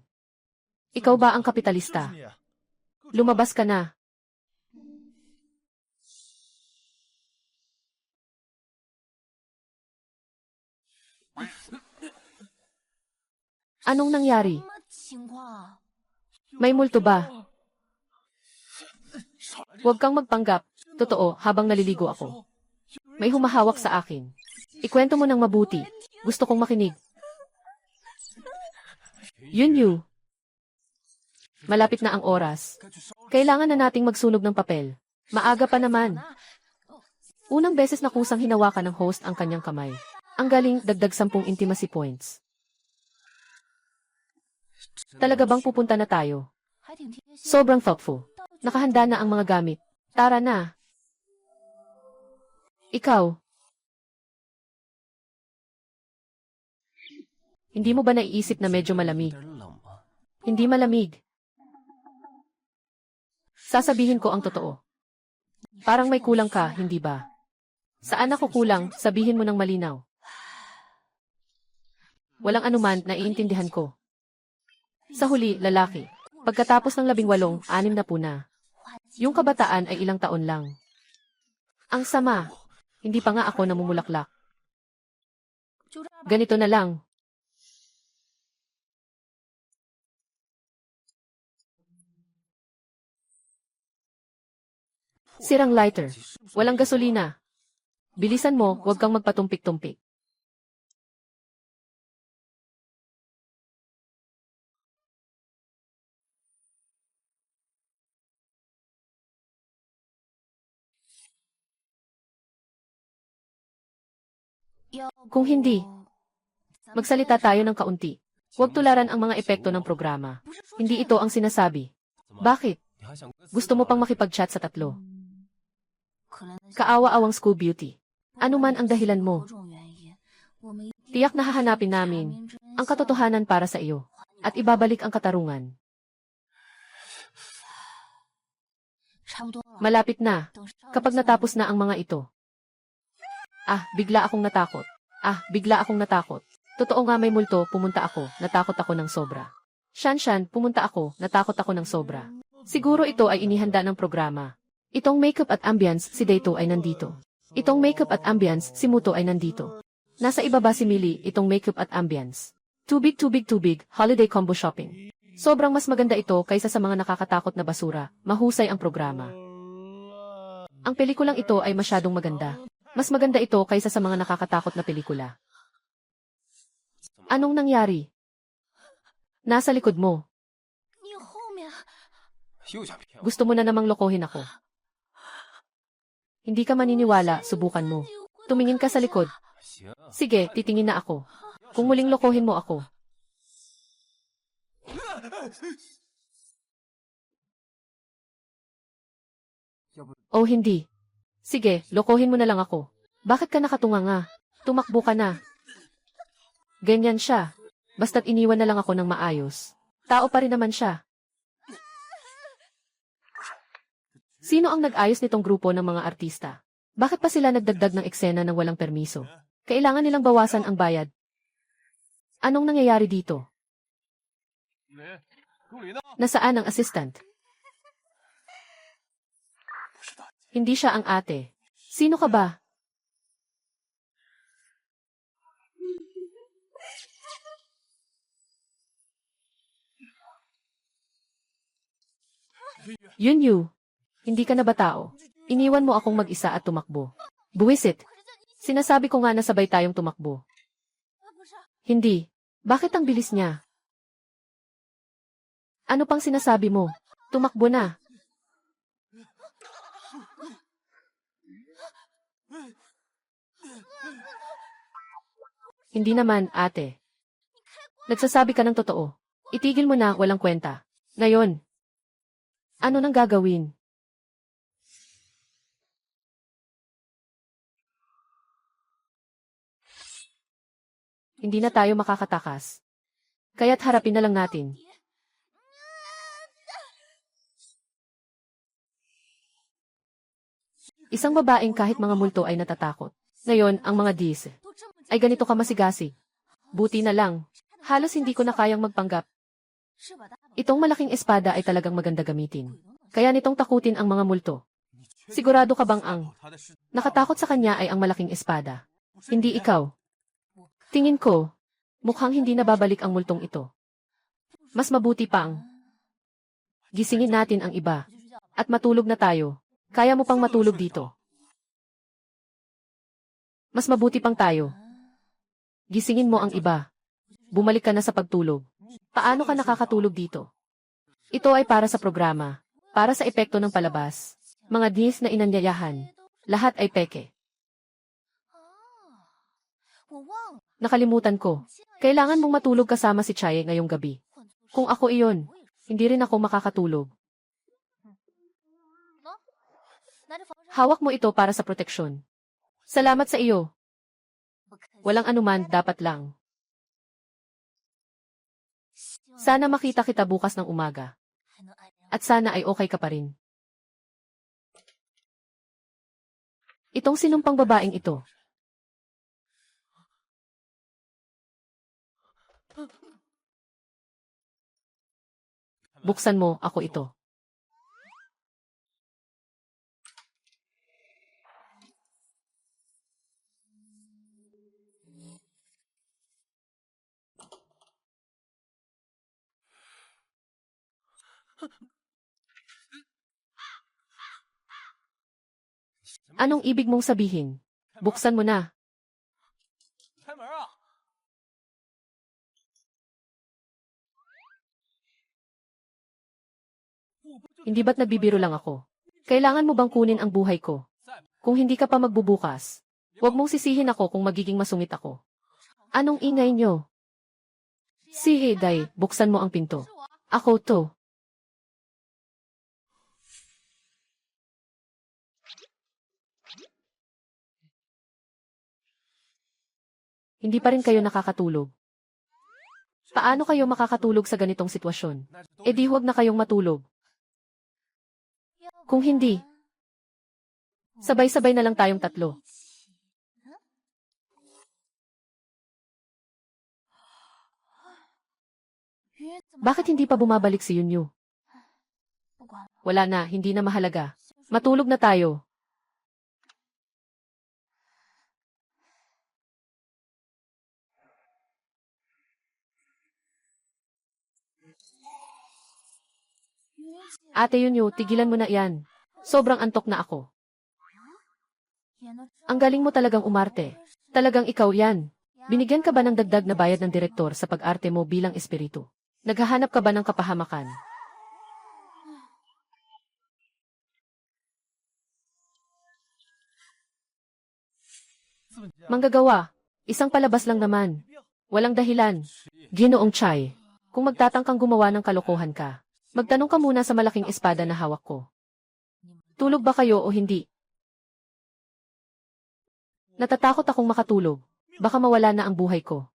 Ikaw ba ang kapitalista? Lumabas ka na. Anong nangyari? 什么情况？ May multo ba? Huwag kang magpanggap. Totoo, habang naliligo ako. May humahawak sa akin. Ikwento mo ng mabuti. Gusto kong makinig. Yun. Malapit na ang oras. Kailangan na nating magsunog ng papel. Maaga pa naman. Unang beses na kusang hinawakan ng host ang kanyang kamay. Ang galing, dagdag 10 intimacy points. Talaga bang pupunta na tayo? Sobrang thoughtful. Nakahanda na ang mga gamit. Tara na. Ikaw. Hindi mo ba naiisip na medyo malamig? Hindi malamig. Sasabihin ko ang totoo. Parang may kulang ka, hindi ba? Saan ako kulang, sabihin mo ng malinaw. Walang anuman, naiintindihan ko. Sa huli, lalaki. Pagkatapos ng 18, 6 na po na. Yung kabataan ay ilang taon lang. Ang sama. Hindi pa nga ako namumulaklak. Ganito na lang. Sirang lighter. Walang gasolina. Bilisan mo, huwag kang magpatumpik-tumpik. Kung hindi, magsalita tayo ng kaunti. Huwag tularan ang mga epekto ng programa. Hindi ito ang sinasabi. Bakit? Gusto mo pang makipag-chat sa tatlo? Kaawa-awang school beauty. Ano man ang dahilan mo, tiyak na hahanapin namin ang katotohanan para sa iyo at ibabalik ang katarungan. Malapit na, kapag natapos na ang mga ito. Bigla akong natakot. Totoo nga, may multo, pumunta ako, natakot ako ng sobra. Shanshan, pumunta ako, natakot ako ng sobra. Siguro ito ay inihanda ng programa. Itong makeup at ambience, si Daito ay nandito. Itong makeup at ambience, si Muto ay nandito. Nasa ibaba si Millie, itong makeup at ambience. Too big, holiday combo shopping. Sobrang mas maganda ito kaysa sa mga nakakatakot na basura. Mahusay ang programa. Ang pelikulang ito ay masyadong maganda. Mas maganda ito kaysa sa mga nakakatakot na pelikula. Anong nangyari? Nasa likod mo. Gusto mo na namang lokohin ako. Hindi ka maniniwala, subukan mo. Tumingin ka sa likod. Sige, titingin na ako. Kung muling lokohin mo ako. Oh, hindi. Sige, lokohin mo na lang ako. Bakit ka nakatunganga? Tumakbo ka na. Ganyan siya. Basta't iniwan na lang ako ng maayos. Tao pa rin naman siya. Sino ang nag-ayos nitong grupo ng mga artista? Bakit pa sila nagdagdag ng eksena ng walang permiso? Kailangan nilang bawasan ang bayad. Anong nangyayari dito? Nasaan ang assistant? Hindi siya ang ate. Sino ka ba? Yun. Hindi ka na ba tao? Iniwan mo akong mag-isa at tumakbo. Buwisit. Sinasabi ko nga na sabay tayong tumakbo. Hindi. Bakit ang bilis niya? Ano pang sinasabi mo? Tumakbo na. Hindi naman, ate. Nagsasabi ka ng totoo. Itigil mo na, walang kwenta. Ngayon. Ano nang gagawin? Hindi na tayo makakatakas. Kaya't harapin na lang natin. Isang babaeng kahit mga multo ay natatakot. Ngayon, ang mga dis ay ganito kamasigasig. Buti na lang. Halos hindi ko na kayang magpanggap. Itong malaking espada ay talagang maganda gamitin. Kaya nitong takutin ang mga multo. Sigurado ka bang ang nakatakot sa kanya ay ang malaking espada? Hindi ikaw. Tingin ko, mukhang hindi na babalik ang multong ito. Mas mabuti pang gisingin natin ang iba. At matulog na tayo. Kaya mo pang matulog dito. Mas mabuti pang tayo. Gisingin mo ang iba. Bumalik ka na sa pagtulog. Paano ka nakakatulog dito? Ito ay para sa programa. Para sa epekto ng palabas. Mga dis na inanyayahan. Lahat ay peke. 我忘了， Nakalimutan ko. Kailangan mong matulog kasama si Chaye ngayong gabi. Kung ako iyon, hindi rin ako makakatulog. 拿着防晒 Hawak mo ito para sa proteksyon. Salamat sa iyo. 不客气 Walang anuman, dapat lang. Sana makita kita bukas ng umaga. 还能爱上 At sana ay okay ka pa rin. Itong sinumpang babaeng ito. Buksan mo, ako ito. Anong ibig mong sabihin? Buksan mo na. 开门啊！ Hindi ba't nagbibiro lang ako? Kailangan mo bang kunin ang buhay ko? Kung hindi ka pa magbubukas, huwag mong sisihin ako kung magiging masungit ako. Anong ingay nyo? Si Heiday, buksan mo ang pinto. Ako to. Hindi pa rin kayo nakakatulog. Paano kayo makakatulog sa ganitong sitwasyon? 那这都 E di huwag na kayong matulog. Kung hindi, sabay-sabay na lang tayong tatlo. Bakit hindi pa bumabalik si Yunyu? 不管了， Wala na, hindi na mahalaga. Matulog na tayo. Ate Yunyu, tigilan mo na yan. Sobrang antok na ako. 演的 Ang galing mo talagang umarte. Talagang ikaw yan. Binigyan ka ba ng dagdag na bayad ng direktor sa pag-arte mo bilang espiritu? Naghahanap ka ba ng kapahamakan? Manggagawa. Isang palabas lang naman. Walang dahilan. Ginoong Chai. Kung magtatangkang gumawa ng kalokohan ka, magtanong ka muna sa malaking espada na hawak ko. Tulog ba kayo o hindi? Natatakot akong makatulog. Baka mawala na ang buhay ko.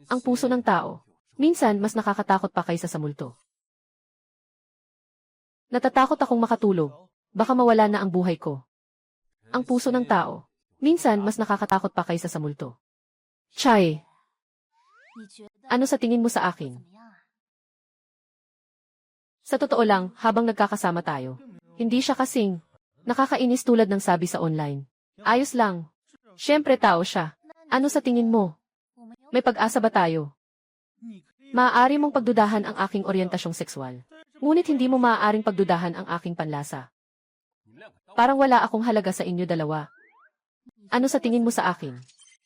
Ang puso ng tao, minsan mas nakakatakot pa kaysa sa multo. Natatakot akong makatulog. Baka mawala na ang buhay ko. Ang puso ng tao, minsan mas nakakatakot pa kaysa sa multo. Chai, 你觉得 ano sa tingin mo sa akin? 怎么样啊？ Sa totoo lang, habang nagkakasama tayo, hindi siya kasing nakakainis tulad ng sabi sa online. Ayos lang. Siyempre tao siya. Ano sa tingin mo? 我们有 May pag-asa ba tayo? 你可以 Maaari mong pagdudahan ang aking oryentasyong sexual. Ngunit hindi mo maaaring pagdudahan ang aking panlasa. 你们两个当 Parang wala akong halaga sa inyo dalawa. Ano sa tingin mo sa akin?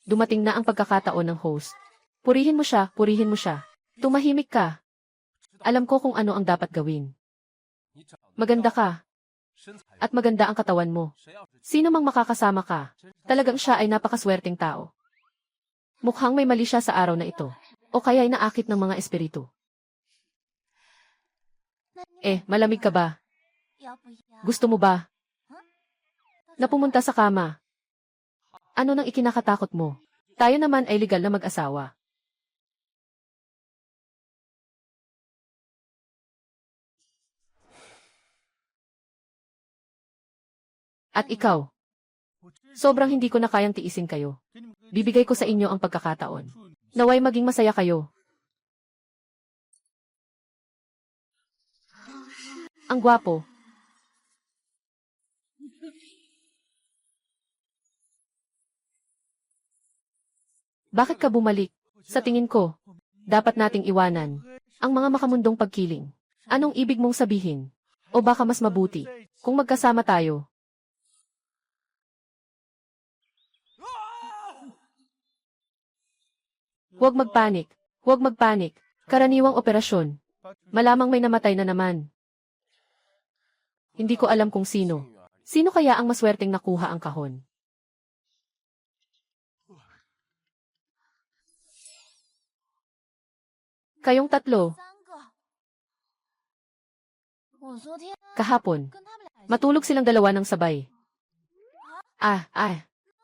Dumating na ang pagkakataon ng host. Purihin mo siya, purihin mo siya. Tumahimik ka. Alam ko kung ano ang dapat gawin. 你长得 Maganda ka, 身材 at maganda ang katawan mo. 谁要是 Sino mang makakasama ka, talagang siya ay napakaswerteng tao. Mukhang may mali siya sa araw na ito. O kaya'y naakit ng mga espiritu. 那你 Malamig ka ba? 要不要？ Gusto mo ba? Na pumunta sa kama. Ano nang ikinakatakot mo? Tayo naman ay legal na mag-asawa. At ikaw, sobrang hindi ko na kayang tiisin kayo. Bibigay ko sa inyo ang pagkakataon. Naway maging masaya kayo. Ang gwapo. Bakit ka bumalik? Sa tingin ko, dapat nating iwanan ang mga makamundong pagkiling. Anong ibig mong sabihin? O baka mas mabuti kung magkasama tayo. Huwag magpanik. Huwag magpanik. Karaniwang operasyon. Malamang may namatay na naman. Hindi ko alam kung sino. Sino kaya ang maswerteng nakuha ang kahon? Kayong tatlo, 3个。我昨天 kahapon. 跟他们俩 Matulog silang dalawa ng sabay.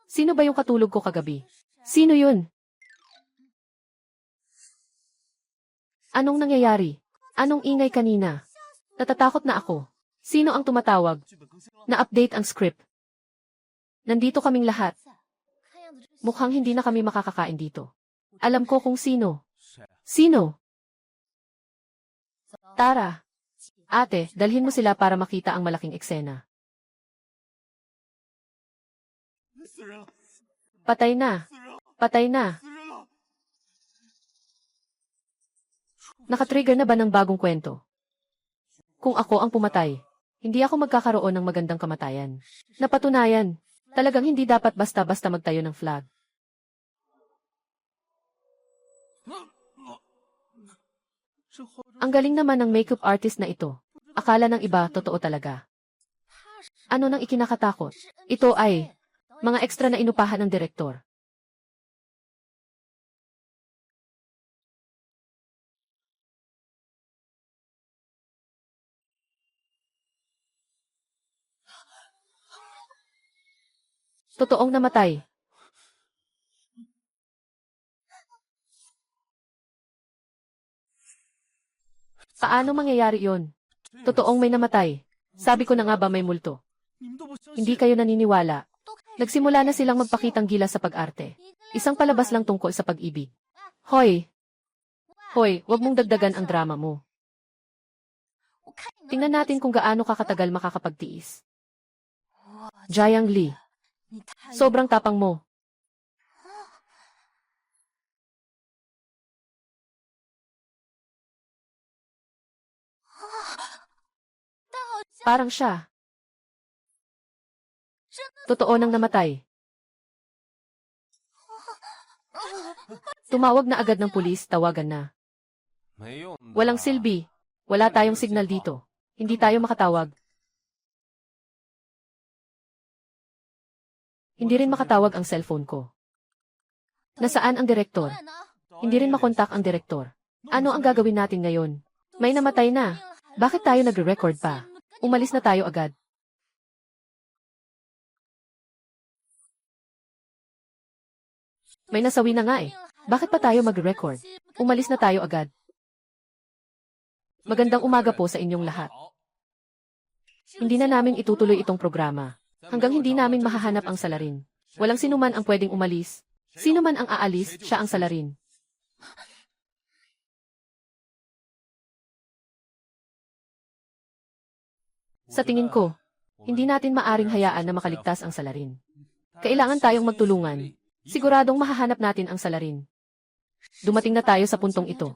Sino ba yung katulog ko kagabi? Sino yun? Anong nangyayari? Anong ingay kanina? Natatakot na ako. Sino ang tumatawag? Na-update ang script. Nandito kaming lahat. 看样子这 Mukhang hindi na kami makakakain dito. Alam ko kung sino. 谁啊？ Sino? Tara. Ate, dalhin mo sila para makita ang malaking eksena. 死人了， Patay na. 死人了， Patay na. 死人了！ Nakatrigger na ba ng bagong kwento? Kung ako ang pumatay, hindi ako magkakaroon ng magandang kamatayan. Napatunayan, talagang hindi dapat basta-basta magtayo ng flag. Ang galing naman ng makeup artist na ito. Akala ng iba, totoo talaga. Ano nang ikinakatakot? Ito ay mga extra na inupahan ng direktor. Totoong namatay. Paano mangyayari yon? Totoong may namatay. Sabi ko na nga ba may multo. 你们都不相信？ Hindi kayo naniniwala. 都开始 Nagsimula na silang magpakitang gila sa pag-arte. Isang palabas lang tungkol sa pag-ibig. Hoy! Hoy, wag mong dagdagan ang drama mo. 我看你能 Tingnan natin kung gaano kakatagal makakapagtiis. 我 Jiang Li, 你太 sobrang tapang mo. Parang siya. Totoo nang namatay. Tumawag na agad ng pulis, tawagan na. 没用的。 Walang silbi. Wala tayong signal dito. Hindi tayo makatawag. Hindi rin makatawag ang cellphone ko. Nasaan ang direktor? 导演呢？ Hindi rin makontak ang direktor. Ano ang gagawin natin ngayon? May namatay na. Bakit tayo nagre-record pa? Umalis na tayo agad. May nasawi na nga eh. Bakit pa tayo mag-record? Umalis na tayo agad. Magandang umaga po sa inyong lahat. Hindi na namin itutuloy itong programa. Hanggang hindi namin mahahanap ang salarin. Walang sinuman ang pwedeng umalis. Sino man ang aalis, siya ang salarin. Sa tingin ko, hindi natin maaring hayaan na makaligtas ang salarin. Kailangan tayong magtulungan. Siguradong mahahanap natin ang salarin. Dumating na tayo sa puntong ito.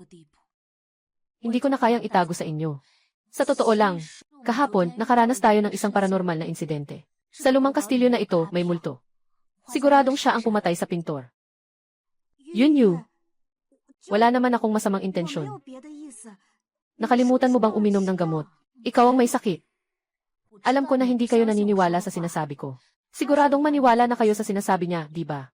Hindi ko na kayang itago sa inyo. Sa totoo lang, kahapon nakaranas tayo ng isang paranormal na insidente. Sa lumang kastilyo na ito, may multo. Siguradong siya ang pumatay sa pintor. Yun Yu. Wala naman akong masamang intensyon. Nakalimutan mo bang uminom ng gamot? Ikaw ang may sakit. Alam ko na hindi kayo naniniwala sa sinasabi ko. Siguradong maniwala na kayo sa sinasabi niya, di ba?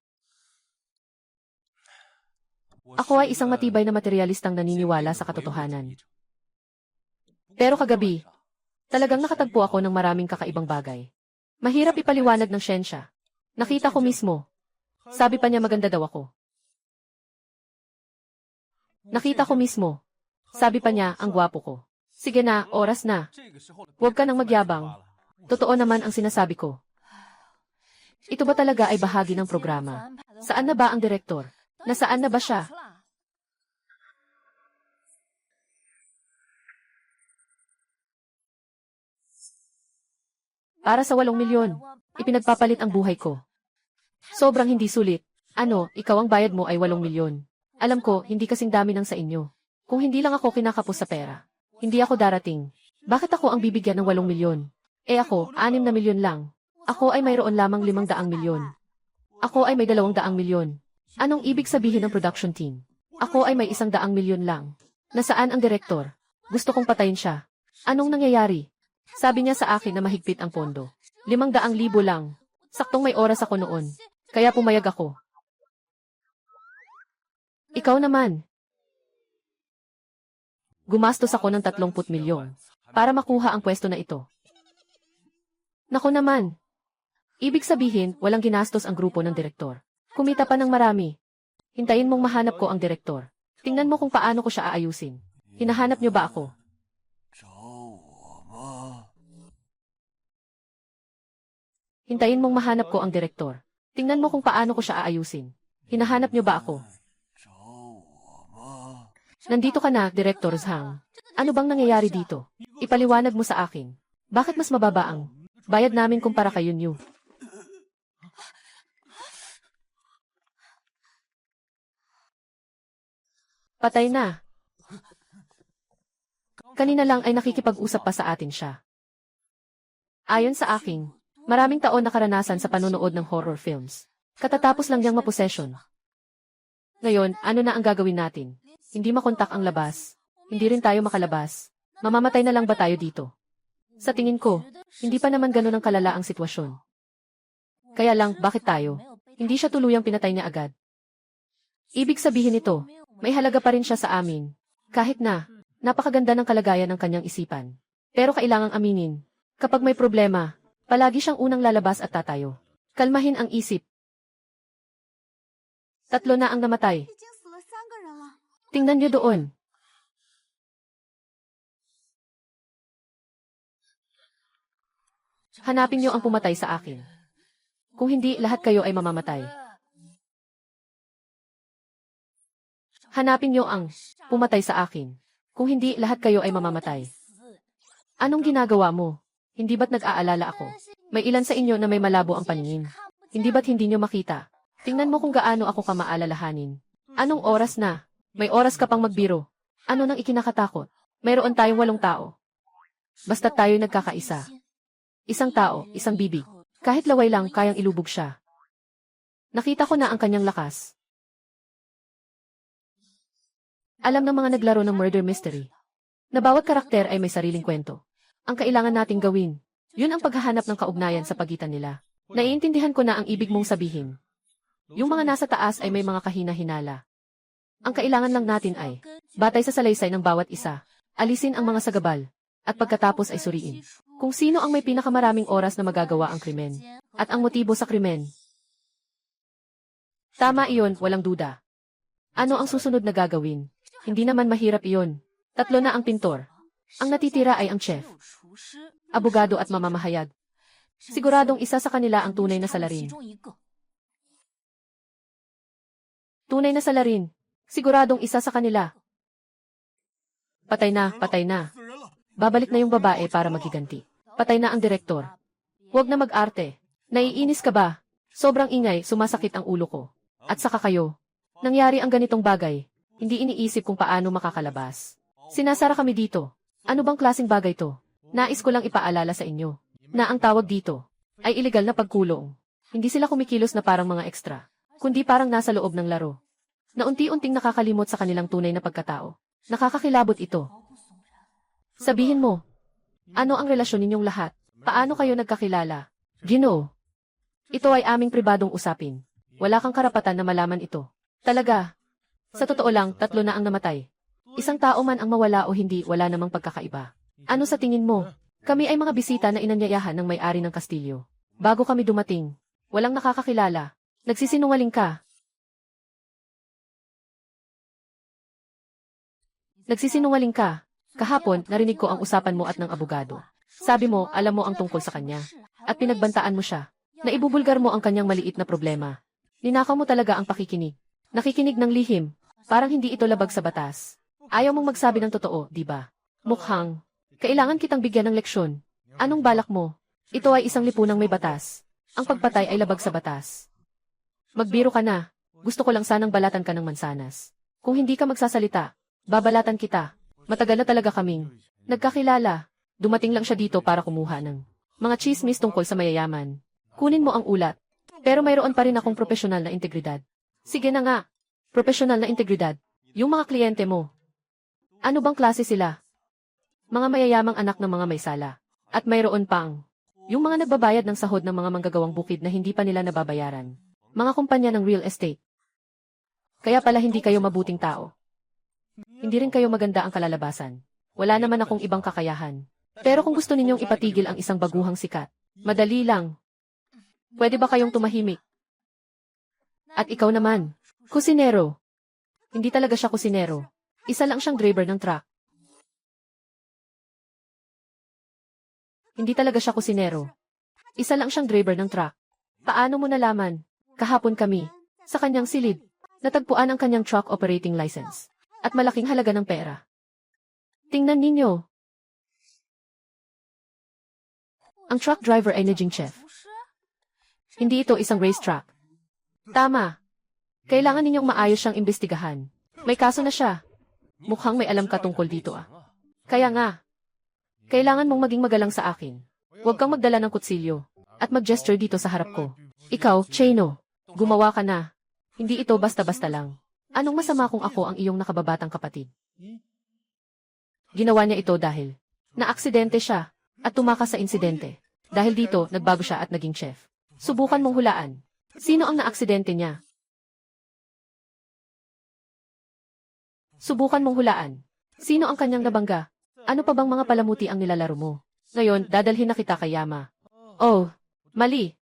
Ako ay isang matibay na materialistang naniniwala sa katotohanan. Pero kagabi, talagang nakatagpo ako ng maraming kakaibang bagay. Mahirap ipaliwanag ng siyensya. Nakita ko mismo. Sabi pa niya maganda daw ako. Nakita ko mismo. Sabi pa niya ang gwapo ko. Sige na, oras na. Huwag ka nang magyabang. Totoo naman ang sinasabi ko. Ito ba talaga ay bahagi ng programa? Saan na ba ang direktor? Nasaan na ba siya? Para sa 8 milyon, ipinagpapalit ang buhay ko. Sobrang hindi sulit. Ano, ikaw ang bayad mo ay 8 milyon. Alam ko, hindi kasing dami ng sa inyo. Kung hindi lang ako kinakapos sa pera, hindi ako darating. Bakit ako ang bibigyan ng 8 milyon? Eh ako, 6 na milyon lang. Ako ay mayroon lamang 500 milyon. Ako ay may 200 milyon. Anong ibig sabihin ng production team? Ako ay may 100 milyon lang. Nasaan ang direktor? Gusto kong patayin siya. Anong nangyayari? Sabi niya sa akin na mahigpit ang pondo. 500,000 lang. Saktong may oras ako noon. Kaya pumayag ako. Ikaw naman. Gumastos ako ng 30 milyon para makuha ang pwesto na ito. Naku naman. Ibig sabihin, walang ginastos ang grupo ng direktor. Kumita pa ng marami. Hintayin mong mahanap ko ang direktor. Tingnan mo kung paano ko siya aayusin. Hinahanap niyo ba ako? Hintayin mong mahanap ko ang direktor. Tingnan mo kung paano ko siya aayusin. Hinahanap niyo ba ako? Nandito ka na, Director Zhang. Ano bang nangyayari dito? Ipaliwanag mo sa akin. Bakit mas mababa ang bayad namin kumpara kay Yunyu? Patay na. Kanina lang ay nakikipag-usap pa sa atin siya. Ayon sa akin, maraming taon na karanasan sa panonood ng horror films. Katatapos lang niyang maposession. Ngayon, ano na ang gagawin natin? Hindi makontak ang labas. Hindi rin tayo makalabas. Mamamatay na lang ba tayo dito? Sa tingin ko, hindi pa naman ganun ang kalala ang sitwasyon. Kaya lang, bakit tayo? Hindi siya tuluyang pinatay niya agad. Ibig sabihin nito, may halaga pa rin siya sa amin. Kahit na, napakaganda ng kalagayan ng kanyang isipan. Pero kailangang aminin, kapag may problema, palagi siyang unang lalabas at tatayo. Kalmahin ang isip. 3 na ang namatay. 已经死了3个人了。 Tingnan niyo doon. Hanapin niyo ang pumatay sa akin. Kung hindi, lahat kayo ay mamamatay. Hanapin niyo ang pumatay sa akin. Kung hindi, lahat kayo ay mamamatay. Anong ginagawa mo? Hindi ba't nag-aalala ako? May ilan sa inyo na may malabo ang paningin. Hindi ba't hindi niyo makita? Tingnan mo kung gaano ako ka maalalahanin. Anong oras na? May oras ka pang magbiro. Ano nang ikinakatakot? Mayroon tayong 8 tao. Basta tayo nagkakaisa. Isang tao, isang bibig. Kahit laway lang, kayang ilubog siya. Nakita ko na ang kanyang lakas. Alam ng mga naglaro ng murder mystery na bawat karakter ay may sariling kwento. Ang kailangan nating gawin, yun ang paghahanap ng kaugnayan sa pagitan nila. Naiintindihan ko na ang ibig mong sabihin. Yung mga nasa taas ay may mga kahina-hinala. Ang kailangan lang natin ay, batay sa salaysay ng bawat isa, alisin ang mga sagabal, at pagkatapos ay suriin kung sino ang may pinakamaraming oras na magagawa ang krimen, at ang motibo sa krimen. Tama iyon, walang duda. Ano ang susunod na gagawin? Hindi naman mahirap iyon. 3 na ang pintor. Ang natitira ay ang chef, abogado at mamamahayag. Siguradong isa sa kanila ang tunay na salarin. Tunay na salarin. Siguradong isa sa kanila. Patay na, patay na. Babalik na yung babae para maghiganti. Patay na ang direktor. Huwag na mag-arte. Naiinis ka ba? Sobrang ingay, sumasakit ang ulo ko. At saka kayo. Nangyari ang ganitong bagay. Hindi iniisip kung paano makakalabas. Sinasara kami dito. Ano bang klaseng bagay to? Nais ko lang ipaalala sa inyo na ang tawag dito ay ilegal na pagkulong. Hindi sila kumikilos na parang mga ekstra, kundi parang nasa loob ng laro, na unti-unting nakakalimot sa kanilang tunay na pagkatao. Nakakakilabot ito. Sabihin mo, ano ang relasyon ninyong lahat? Paano kayo nagkakilala? Ginoo. Ito ay aming pribadong usapin. Wala kang karapatan na malaman ito. Talaga. Sa totoo lang, 3 na ang namatay. Isang tao man ang mawala o hindi, wala namang pagkakaiba. Ano sa tingin mo? Kami ay mga bisita na inanyayahan ng may-ari ng kastilyo. Bago kami dumating, walang nakakakilala. Nagsisinungaling ka. Nagsisinungaling ka. Kahapon, narinig ko ang usapan mo at ng abogado. Sabi mo, alam mo ang tungkol sa kanya. At pinagbantaan mo siya. Naibubulgar mo ang kanyang maliit na problema. Ninakaw mo talaga ang pakikinig. Nakikinig ng lihim. Parang hindi ito labag sa batas. Ayaw mong magsabi ng totoo, di ba? Mukhang, kailangan kitang bigyan ng leksyon. Anong balak mo? Ito ay isang lipunang may batas. Ang pagpatay ay labag sa batas. Magbiro ka na. Gusto ko lang sanang balatan ka ng mansanas. Kung hindi ka magsasalita, babalatan kita. Matagal na talaga kaming nagkakilala. Dumating lang siya dito para kumuha ng mga chismis tungkol sa mayayaman. Kunin mo ang ulat. Pero mayroon pa rin akong profesional na integridad. Sige na nga. Profesional na integridad. Yung mga kliyente mo. Ano bang klase sila? Mga mayayamang anak ng mga may sala. At mayroon pang yung mga nagbabayad ng sahod ng mga manggagawang bukid na hindi pa nila nababayaran. Mga kumpanya ng real estate. Kaya pala hindi kayo mabuting tao. Hindi rin kayo maganda ang kalalabasan. Wala naman akong ibang kakayahan. Pero kung gusto ninyong ipatigil ang isang baguhang sikat, madali lang. Pwede ba kayong tumahimik? At ikaw naman, kusinero. Hindi talaga siya kusinero. Isa lang siyang driver ng truck. Hindi talaga siya kusinero. Isa lang siyang driver ng truck. Paano mo nalaman? Kahapon kami, sa kanyang silid, natagpuan ang kanyang truck operating license. At malaking halaga ng pera. Tingnan ninyo. Ang truck driver ay Nejing Chef. Hindi ito isang racetrack. Tama. Kailangan ninyong maayos siyang imbestigahan. May kaso na siya. Mukhang may alam ka tungkol dito ah. Kaya nga. Kailangan mong maging magalang sa akin. Huwag kang magdala ng kutsilyo. At mag-gesture dito sa harap ko. Ikaw, Chino. Gumawa ka na. Hindi ito basta-basta lang. Anong masama kung ako ang iyong nakababatang kapatid? Ginawa niya ito dahil na-aksidente siya at tumakas sa insidente. Dahil dito, nagbago siya at naging chef. Subukan mong hulaan. Sino ang na-aksidente niya? Subukan mong hulaan. Sino ang kanyang nabangga? Ano pa bang mga palamuti ang nilalaro mo? Ngayon, dadalhin na kita kay Yama. Oh, mali.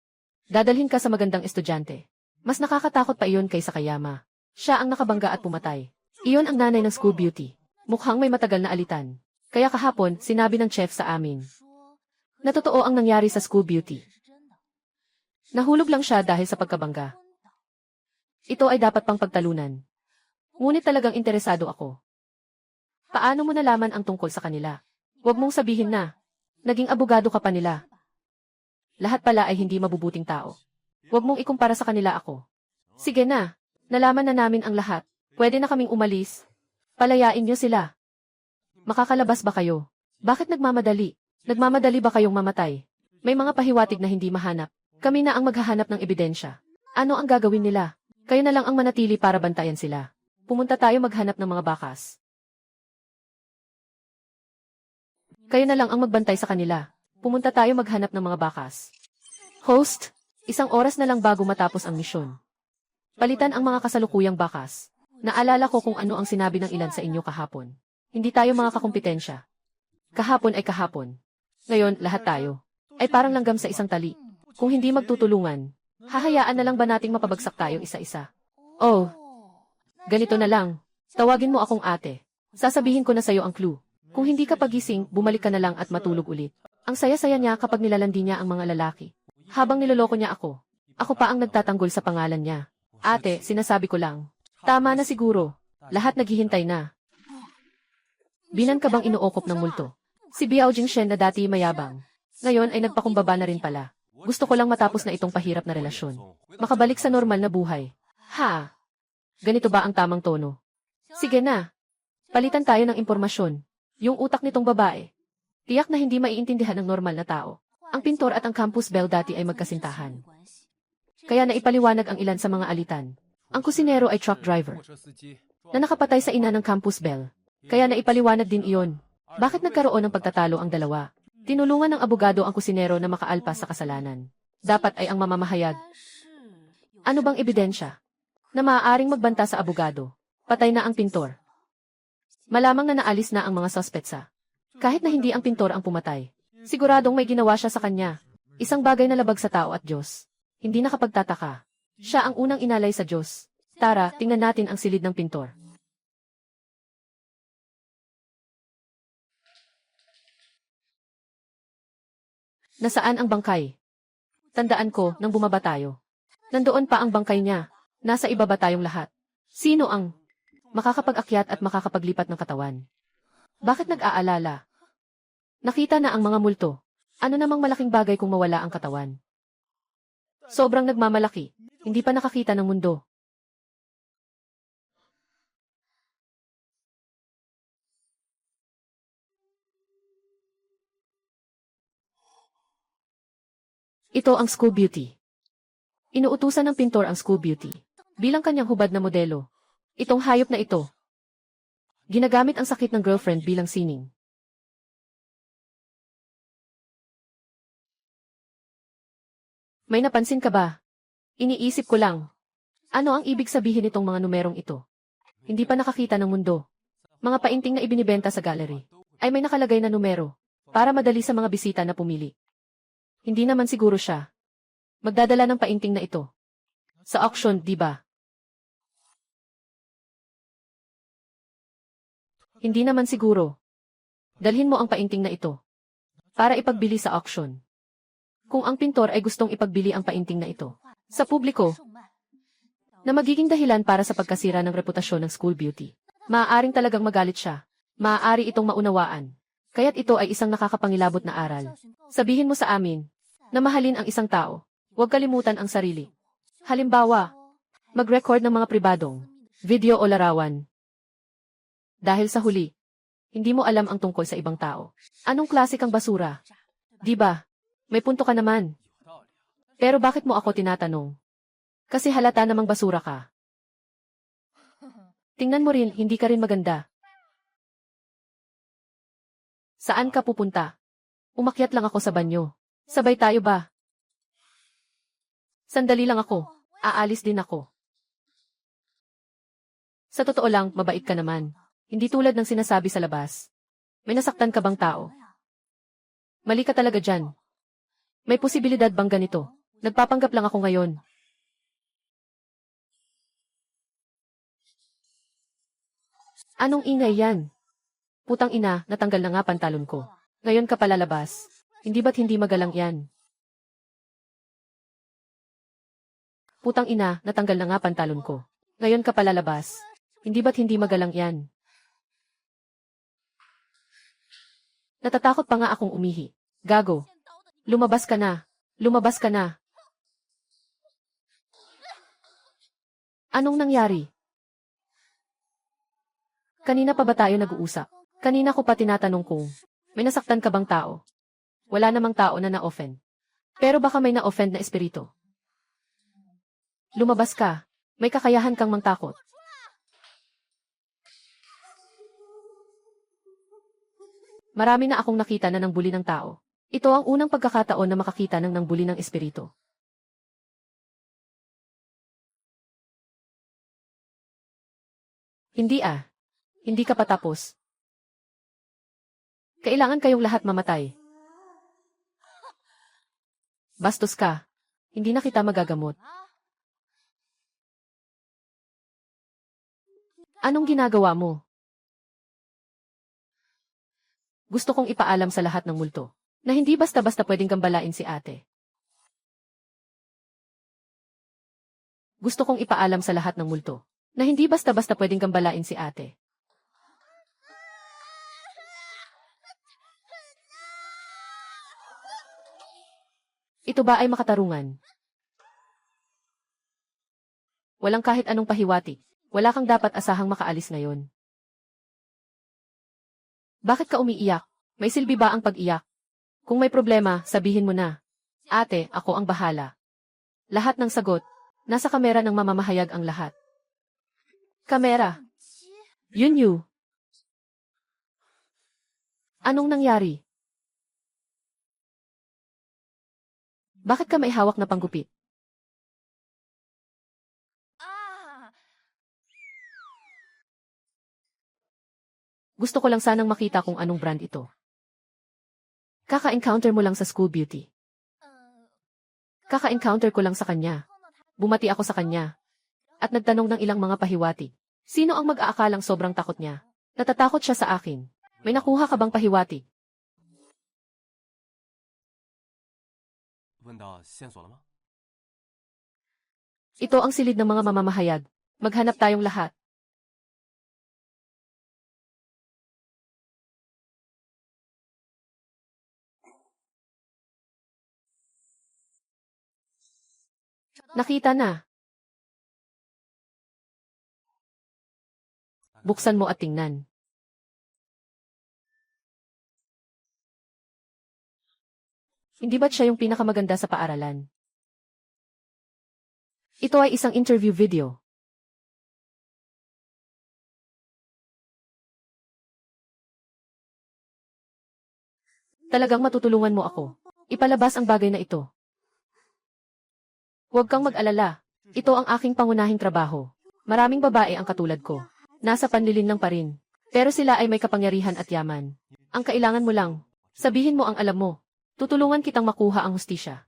Dadalhin ka sa magandang estudyante. Mas nakakatakot pa iyon kaysa kay Yama. Siya ang nakabangga at pumatay. Iyon ang nanay ng school beauty. Mukhang may matagal na alitan. Kaya kahapon, sinabi ng chef sa amin na totoo ang nangyari sa school beauty. Nahulog lang siya dahil sa pagkabangga. Ito ay dapat pang pagtalunan. Ngunit talagang interesado ako. Paano mo nalaman ang tungkol sa kanila? Huwag mong sabihin na naging abogado ka pa nila. Lahat pala ay hindi mabubuting tao. Huwag mong ikumpara sa kanila ako. Sige na. Nalaman na namin ang lahat. Pwede na kaming umalis. Palayain niyo sila. Makakalabas ba kayo? Bakit nagmamadali? Nagmamadali ba kayong mamatay? May mga pahiwatig na hindi mahanap. Kami na ang maghahanap ng ebidensya. Ano ang gagawin nila? Kayo na lang ang manatili para bantayan sila. Pumunta tayo maghanap ng mga bakas. Kayo na lang ang magbantay sa kanila. Pumunta tayo maghanap ng mga bakas. Host, 1 oras na lang bago matapos ang misyon. Palitan ang mga kasalukuyang bakas. Naalala ko kung ano ang sinabi ng ilan sa inyo kahapon. Hindi tayo mga kakumpetensya. Kahapon ay kahapon. Ngayon, lahat tayo ay parang langgam sa isang tali. Kung hindi magtutulungan, hahayaan na lang ba nating mapabagsak tayo isa-isa? Oh, ganito na lang. Tawagin mo akong ate. Sasabihin ko na sa'yo ang clue. Kung hindi ka pagising, bumalik ka na lang at matulog ulit. Ang saya-saya niya kapag nilalandi niya ang mga lalaki. Habang niloloko niya ako. Ako pa ang nagtatanggol sa pangalan niya. Ate, sinasabi ko lang. Tama na siguro. Lahat naghihintay na. Binan ka bang inuokop ng multo? Si Biao Jingshen na dati mayabang. Ngayon ay nagpakumbaba na rin pala. Gusto ko lang matapos na itong pahirap na relasyon. Makabalik sa normal na buhay. Ha? Ganito ba ang tamang tono? Sige na. Palitan tayo ng impormasyon. Yung utak nitong babae. Tiyak na hindi maiintindihan ng normal na tao. Ang pintor at ang campus bell dati ay magkasintahan. Kaya naipaliwanag ang ilan sa mga alitan. Ang kusinero ay truck driver na nakapatay sa ina ng campus bell. Kaya naipaliwanag din iyon. Bakit nagkaroon ng pagtatalo ang dalawa? Tinulungan ng abogado ang kusinero na makaalpas sa kasalanan. Dapat ay ang mamamahayag. Ano bang ebidensya na maaaring magbanta sa abogado? Patay na ang pintor. Malamang na naalis na ang mga suspetsa. Kahit na hindi ang pintor ang pumatay. Siguradong may ginawa siya sa kanya. Isang bagay na labag sa tao at Diyos. Hindi nakapagtataka. Siya ang unang inalay sa Diyos. Tara, tingnan natin ang silid ng pintor. Nasaan ang bangkay? Tandaan ko, nang bumaba tayo. Nandoon pa ang bangkay niya. Nasa ibaba tayong lahat. Sino ang makakapag-akyat at makakapaglipat ng katawan? Bakit nag-aalala? Nakita na ang mga multo. Ano namang malaking bagay kung mawala ang katawan? Sobrang nagmamalaki. Hindi pa nakakita ng mundo. Ito ang School Beauty. Inuutusan ng pintor ang School Beauty bilang kanyang hubad na modelo. Itong hayop na ito. Ginagamit ang sakit ng girlfriend bilang sining. May napansin ka ba? Iniisip ko lang. Ano ang ibig sabihin nitong mga numerong ito? Hindi pa nakakita ng mundo. Mga painting na ibinibenta sa gallery ay may nakalagay na numero para madali sa mga bisita na pumili. Hindi naman siguro siya magdadala ng painting na ito sa auction, di ba? Hindi naman siguro. Dalhin mo ang painting na ito para ipagbili sa auction. Kung ang pintor ay gustong ipagbili ang painting na ito sa publiko, na magiging dahilan para sa pagkasira ng reputasyon ng School Beauty, maaaring talagang magalit siya. Maaari itong maunawaan. Kaya't ito ay isang nakakapangilabot na aral. Sabihin mo sa amin na mahalin ang isang tao. Huwag kalimutan ang sarili. Halimbawa, mag-record ng mga pribadong video o larawan. Dahil sa huli, hindi mo alam ang tungkol sa ibang tao. Anong klase kang basura? Di ba? May punto ka naman. Pero bakit mo ako tinatanong? Kasi halata namang basura ka. Tingnan mo rin, hindi ka rin maganda. Saan ka pupunta? Umakyat lang ako sa banyo. Sabay tayo ba? Sandali lang ako. Aalis din ako. Sa totoo lang, mabait ka naman. Hindi tulad ng sinasabi sa labas. May nasaktan ka bang tao? Mali ka talaga dyan. May posibilidad bang ganito? Nagpapanggap lang ako ngayon. Anong ingay yan? Putang ina, natanggal na nga pantalon ko. Ngayon ka palalabas. Hindi ba't hindi magalang yan? Putang ina, natanggal na nga pantalon ko. Ngayon ka palalabas. Hindi ba't hindi magalang yan? Natatakot pa nga akong umihi. Gago. Lumabas ka na. Lumabas ka na. Anong nangyari? Kanina pa ba tayo nag-uusap? Kanina ko pa tinatanong kung may nasaktan ka bang tao? Wala namang tao na na-offend. Pero baka may na-offend na espiritu. Lumabas ka. May kakayahan kang mangtakot. Marami na akong nakita na nangbuli ng tao. Ito ang unang pagkakataon na makakita ng nangbuli ng espiritu. Hindi ah. Hindi ka pa tapos. Kailangan kayong lahat mamatay. Bastos ka. Hindi na kita magagamot. Anong ginagawa mo? Gusto kong ipaalam sa lahat ng multo na hindi basta-basta pwedeng gambalain si ate. Gusto kong ipaalam sa lahat ng multo na hindi basta-basta pwedeng gambalain si ate. Ito ba ay makatarungan? Walang kahit anong pahiwatig. Wala kang dapat asahang makaalis ngayon. Bakit ka umiiyak? May silbi ba ang pag-iyak? Kung may problema, sabihin mo na. Ate, ako ang bahala. Lahat ng sagot. Nasa kamera ng mamamahayag ang lahat. Kamera. Yun. Anong nangyari? Bakit ka may hawak na panggupit? Gusto ko lang sanang makita kung anong brand ito. Kaka-encounter mo lang sa School Beauty. Kaka-encounter ko lang sa kanya. Bumati ako sa kanya. At nagtanong ng ilang mga pahiwatig. Sino ang mag-aakalang sobrang takot niya? Natatakot siya sa akin. May nakuha ka bang pahiwatig? Ito ang silid ng mga mamamahayag. Maghanap tayong lahat. Nakita na. Buksan mo at tingnan. Hindi ba't siya yung pinakamaganda sa paaralan? Ito ay isang interview video. Talagang matutulungan mo ako. Ipalabas ang bagay na ito. Huwag kang mag-alala. Ito ang aking pangunahing trabaho. Maraming babae ang katulad ko. Nasa panlilinlang pa rin. Pero sila ay may kapangyarihan at yaman. Ang kailangan mo lang, sabihin mo ang alam mo. Tutulungan kitang makuha ang hustisya.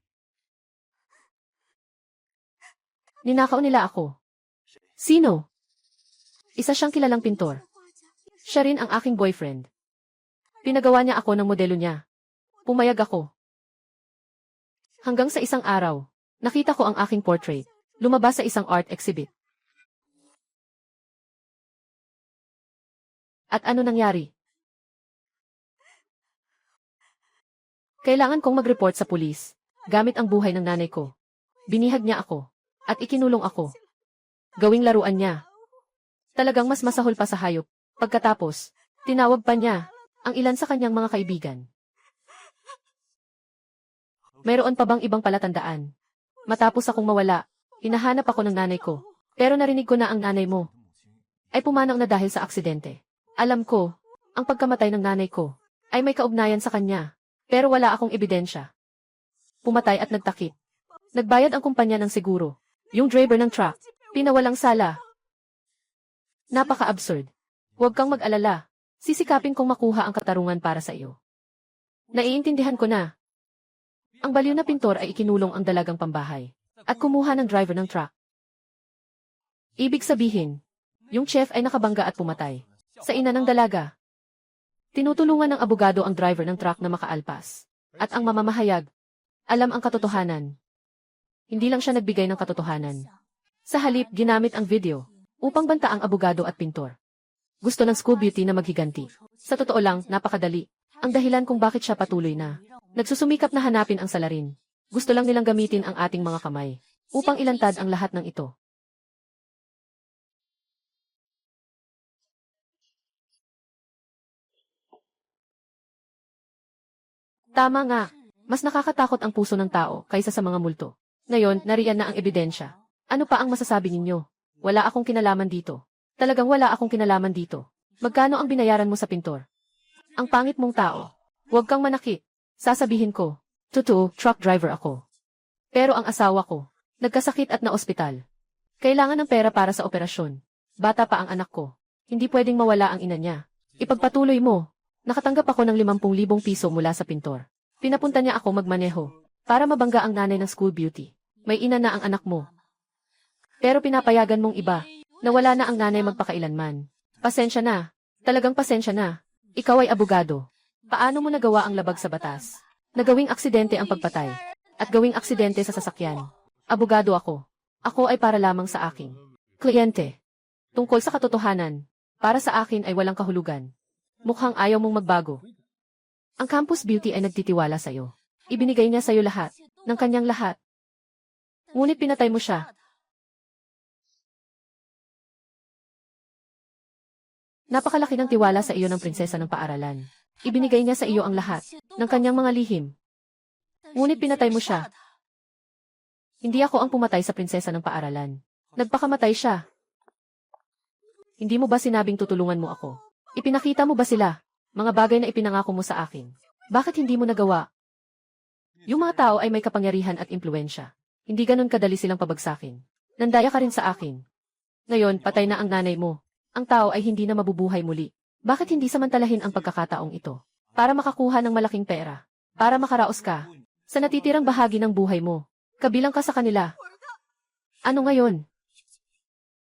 Ninakaw nila ako. Sino? Isa siyang kilalang pintor. Siya rin ang aking boyfriend. Pinagawa niya ako ng modelo niya. Pumayag ako. Hanggang sa isang araw, nakita ko ang aking portrait. Lumabas sa isang art exhibit. At ano nangyari? Kailangan kong mag-report sa pulis, gamit ang buhay ng nanay ko. Binihag niya ako, at ikinulong ako. Gawing laruan niya. Talagang mas masahol pa sa hayop. Pagkatapos, tinawag pa niya ang ilan sa kanyang mga kaibigan. Mayroon pa bang ibang palatandaan? Matapos akong mawala, hinahanap ako ng nanay ko. Pero narinig ko na ang nanay mo ay pumanang na dahil sa aksidente. Alam ko, ang pagkamatay ng nanay ko ay may kaugnayan sa kanya. Pero wala akong ebidensya. Pumatay at nagtakip. Nagbayad ang kumpanya ng seguro. Yung driver ng truck, pinawalang sala. Napaka-absurd. Huwag kang mag-alala. Sisikapin kong makuha ang katarungan para sa iyo. Naiintindihan ko na. Ang baliw na pintor ay ikinulong ang dalagang pambahay at kumuha ng driver ng truck. Ibig sabihin, yung chef ay nakabangga at pumatay sa ina ng dalaga. Tinutulungan ng abogado ang driver ng truck na makaalpas. At ang mamamahayag, alam ang katotohanan. Hindi lang siya nagbigay ng katotohanan. Sa halip, ginamit ang video upang banta ang abogado at pintor. Gusto ng school beauty na maghiganti. Sa totoo lang, napakadali. Ang dahilan kung bakit siya patuloy na nagsusumikap na hanapin ang salarin. Gusto lang nilang gamitin ang ating mga kamay upang ilantad ang lahat ng ito. Tama nga. Mas nakakatakot ang puso ng tao kaysa sa mga multo. Ngayon, nariyan na ang ebidensya. Ano pa ang masasabi ninyo? Wala akong kinalaman dito. Talagang wala akong kinalaman dito. Magkano ang binayaran mo sa pintor? Ang pangit mong tao. Huwag kang manakit. Sasabihin ko, totoo, truck driver ako. Pero ang asawa ko, nagkasakit at na-ospital. Kailangan ng pera para sa operasyon. Bata pa ang anak ko. Hindi pwedeng mawala ang ina niya. Ipagpatuloy mo. Nakatanggap ako ng 50,000 piso mula sa pintor. Pinapunta niya ako magmaneho para mabangga ang nanay ng school beauty. May ina na ang anak mo. Pero pinapayagan mong iba na wala na ang nanay magpakailanman. Pasensya na. Talagang pasensya na. Ikaw ay abogado. Paano mo nagawa ang labag sa batas? Nagawing aksidente ang pagpatay. At gawing aksidente sa sasakyan. Abogado ako. Ako ay para lamang sa aking kliyente. Tungkol sa katotohanan, para sa akin ay walang kahulugan. Mukhang ayaw mong magbago. Ang campus beauty ay nagtitiwala sa'yo. Ibinigay niya sa'yo lahat, ng kanyang lahat. Ngunit pinatay mo siya. Napakalaki ng tiwala sa iyo ng prinsesa ng paaralan. Ibinigay niya sa iyo ang lahat, ng kanyang mga lihim. Ngunit pinatay mo siya. Hindi ako ang pumatay sa prinsesa ng paaralan. Nagpakamatay siya. Hindi mo ba sinabing tutulungan mo ako? Ipinakita mo ba sila? Mga bagay na ipinangako mo sa akin. Bakit hindi mo nagawa? Yung mga tao ay may kapangyarihan at impluensya. Hindi ganun kadali silang pabagsakin. Nandaya ka rin sa akin. Ngayon, patay na ang nanay mo. Ang tao ay hindi na mabubuhay muli. Bakit hindi samantalahin ang pagkakataong ito? Para makakuha ng malaking pera. Para makaraos ka sa natitirang bahagi ng buhay mo. Kabilang ka sa kanila. Ano ngayon?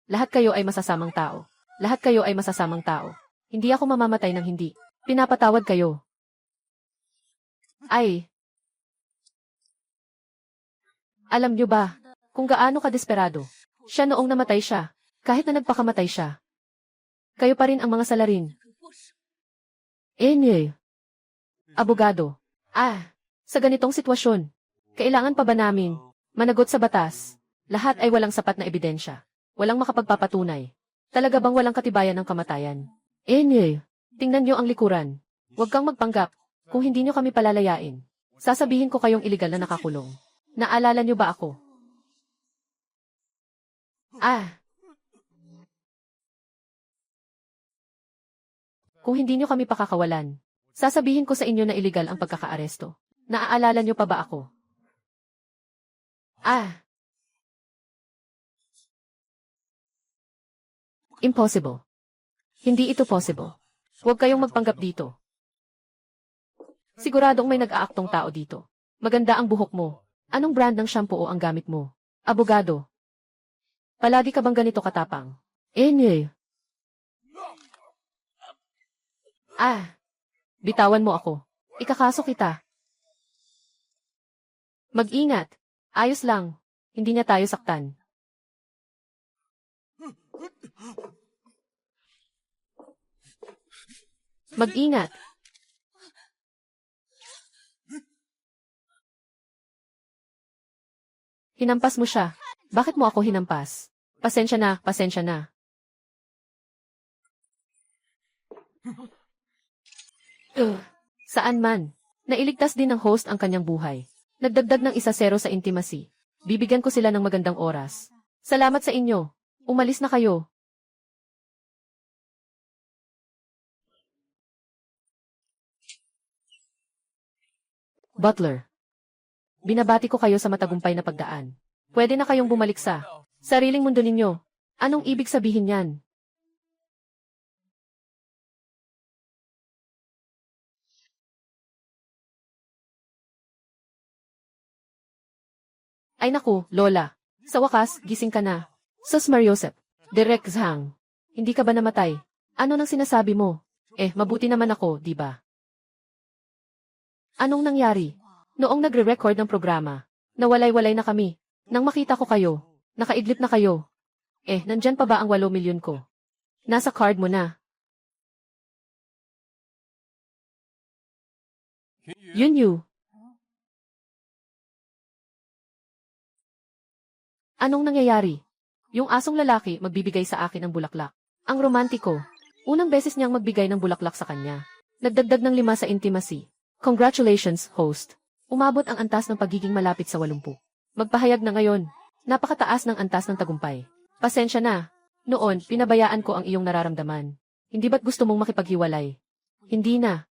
Lahat kayo ay masasamang tao. Lahat kayo ay masasamang tao. Hindi ako mamamatay ng hindi. Pinapatawad kayo. Ay. Alam niyo ba, kung gaano ka-desperado, siya noong namatay siya, kahit na nagpakamatay siya. Kayo pa rin ang mga salarin. Enye. Abogado. Sa ganitong sitwasyon, kailangan pa ba namin managot sa batas? Lahat ay walang sapat na ebidensya. Walang makapagpapatunay. Talaga bang walang katibayan ng kamatayan? Enye. Tingnan niyo ang likuran. Huwag kang magpanggap kung hindi niyo kami palalayain. Sasabihin ko kayong iligal na nakakulong. Naalala niyo ba ako? Kung hindi niyo kami pakakawalan, sasabihin ko sa inyo na iligal ang pagkakaaresto. Naaalala niyo pa ba ako? Impossible. Hindi ito possible. Huwag kayong magpanggap dito. Siguradong may nag-aaktong tao dito. Maganda ang buhok mo. Anong brand ng shampoo ang gamit mo? Abogado. Palagi ka bang ganito katapang? Bitawan mo ako. Ikakaso kita. Mag-ingat. Ayos lang. Hindi niya tayo saktan. Mag-ingat. Hinampas mo siya. Bakit mo ako hinampas? Pasensya na, pasensya na. Saan man. Nailigtas din ng host ang kanyang buhay. Nagdagdag ng 1-0 sa intimacy. Bibigyan ko sila ng magandang oras. Salamat sa inyo. Umalis na kayo. Butler. Binabati ko kayo sa matagumpay na pagdaan. Pwede na kayong bumalik sa sariling mundo ninyo. Anong ibig sabihin yan? Ay naku, Lola. Sa wakas, gising ka na. Sus Mariosep. Direk Zhang. Hindi ka ba namatay? Ano nang sinasabi mo? Mabuti naman ako, di ba? Anong nangyari? Noong nagre-record ng programa, nawalay-walay na kami. Nang makita ko kayo, nakaidlip na kayo. Nandyan pa ba ang 8 milyon ko? Nasa card mo na. Yun. Anong nangyayari? Yung asong lalaki magbibigay sa akin ng bulaklak. Ang romantiko. Unang beses niyang magbigay ng bulaklak sa kanya. Nagdagdag ng 5 sa intimacy. Congratulations, host. Umabot ang antas ng pagiging malapit sa 80. Magpahayag na ngayon. Napakataas ng antas ng tagumpay. Pasensya na. Noon, pinabayaan ko ang iyong nararamdaman. Hindi ba't gusto mong makipaghiwalay? Hindi na.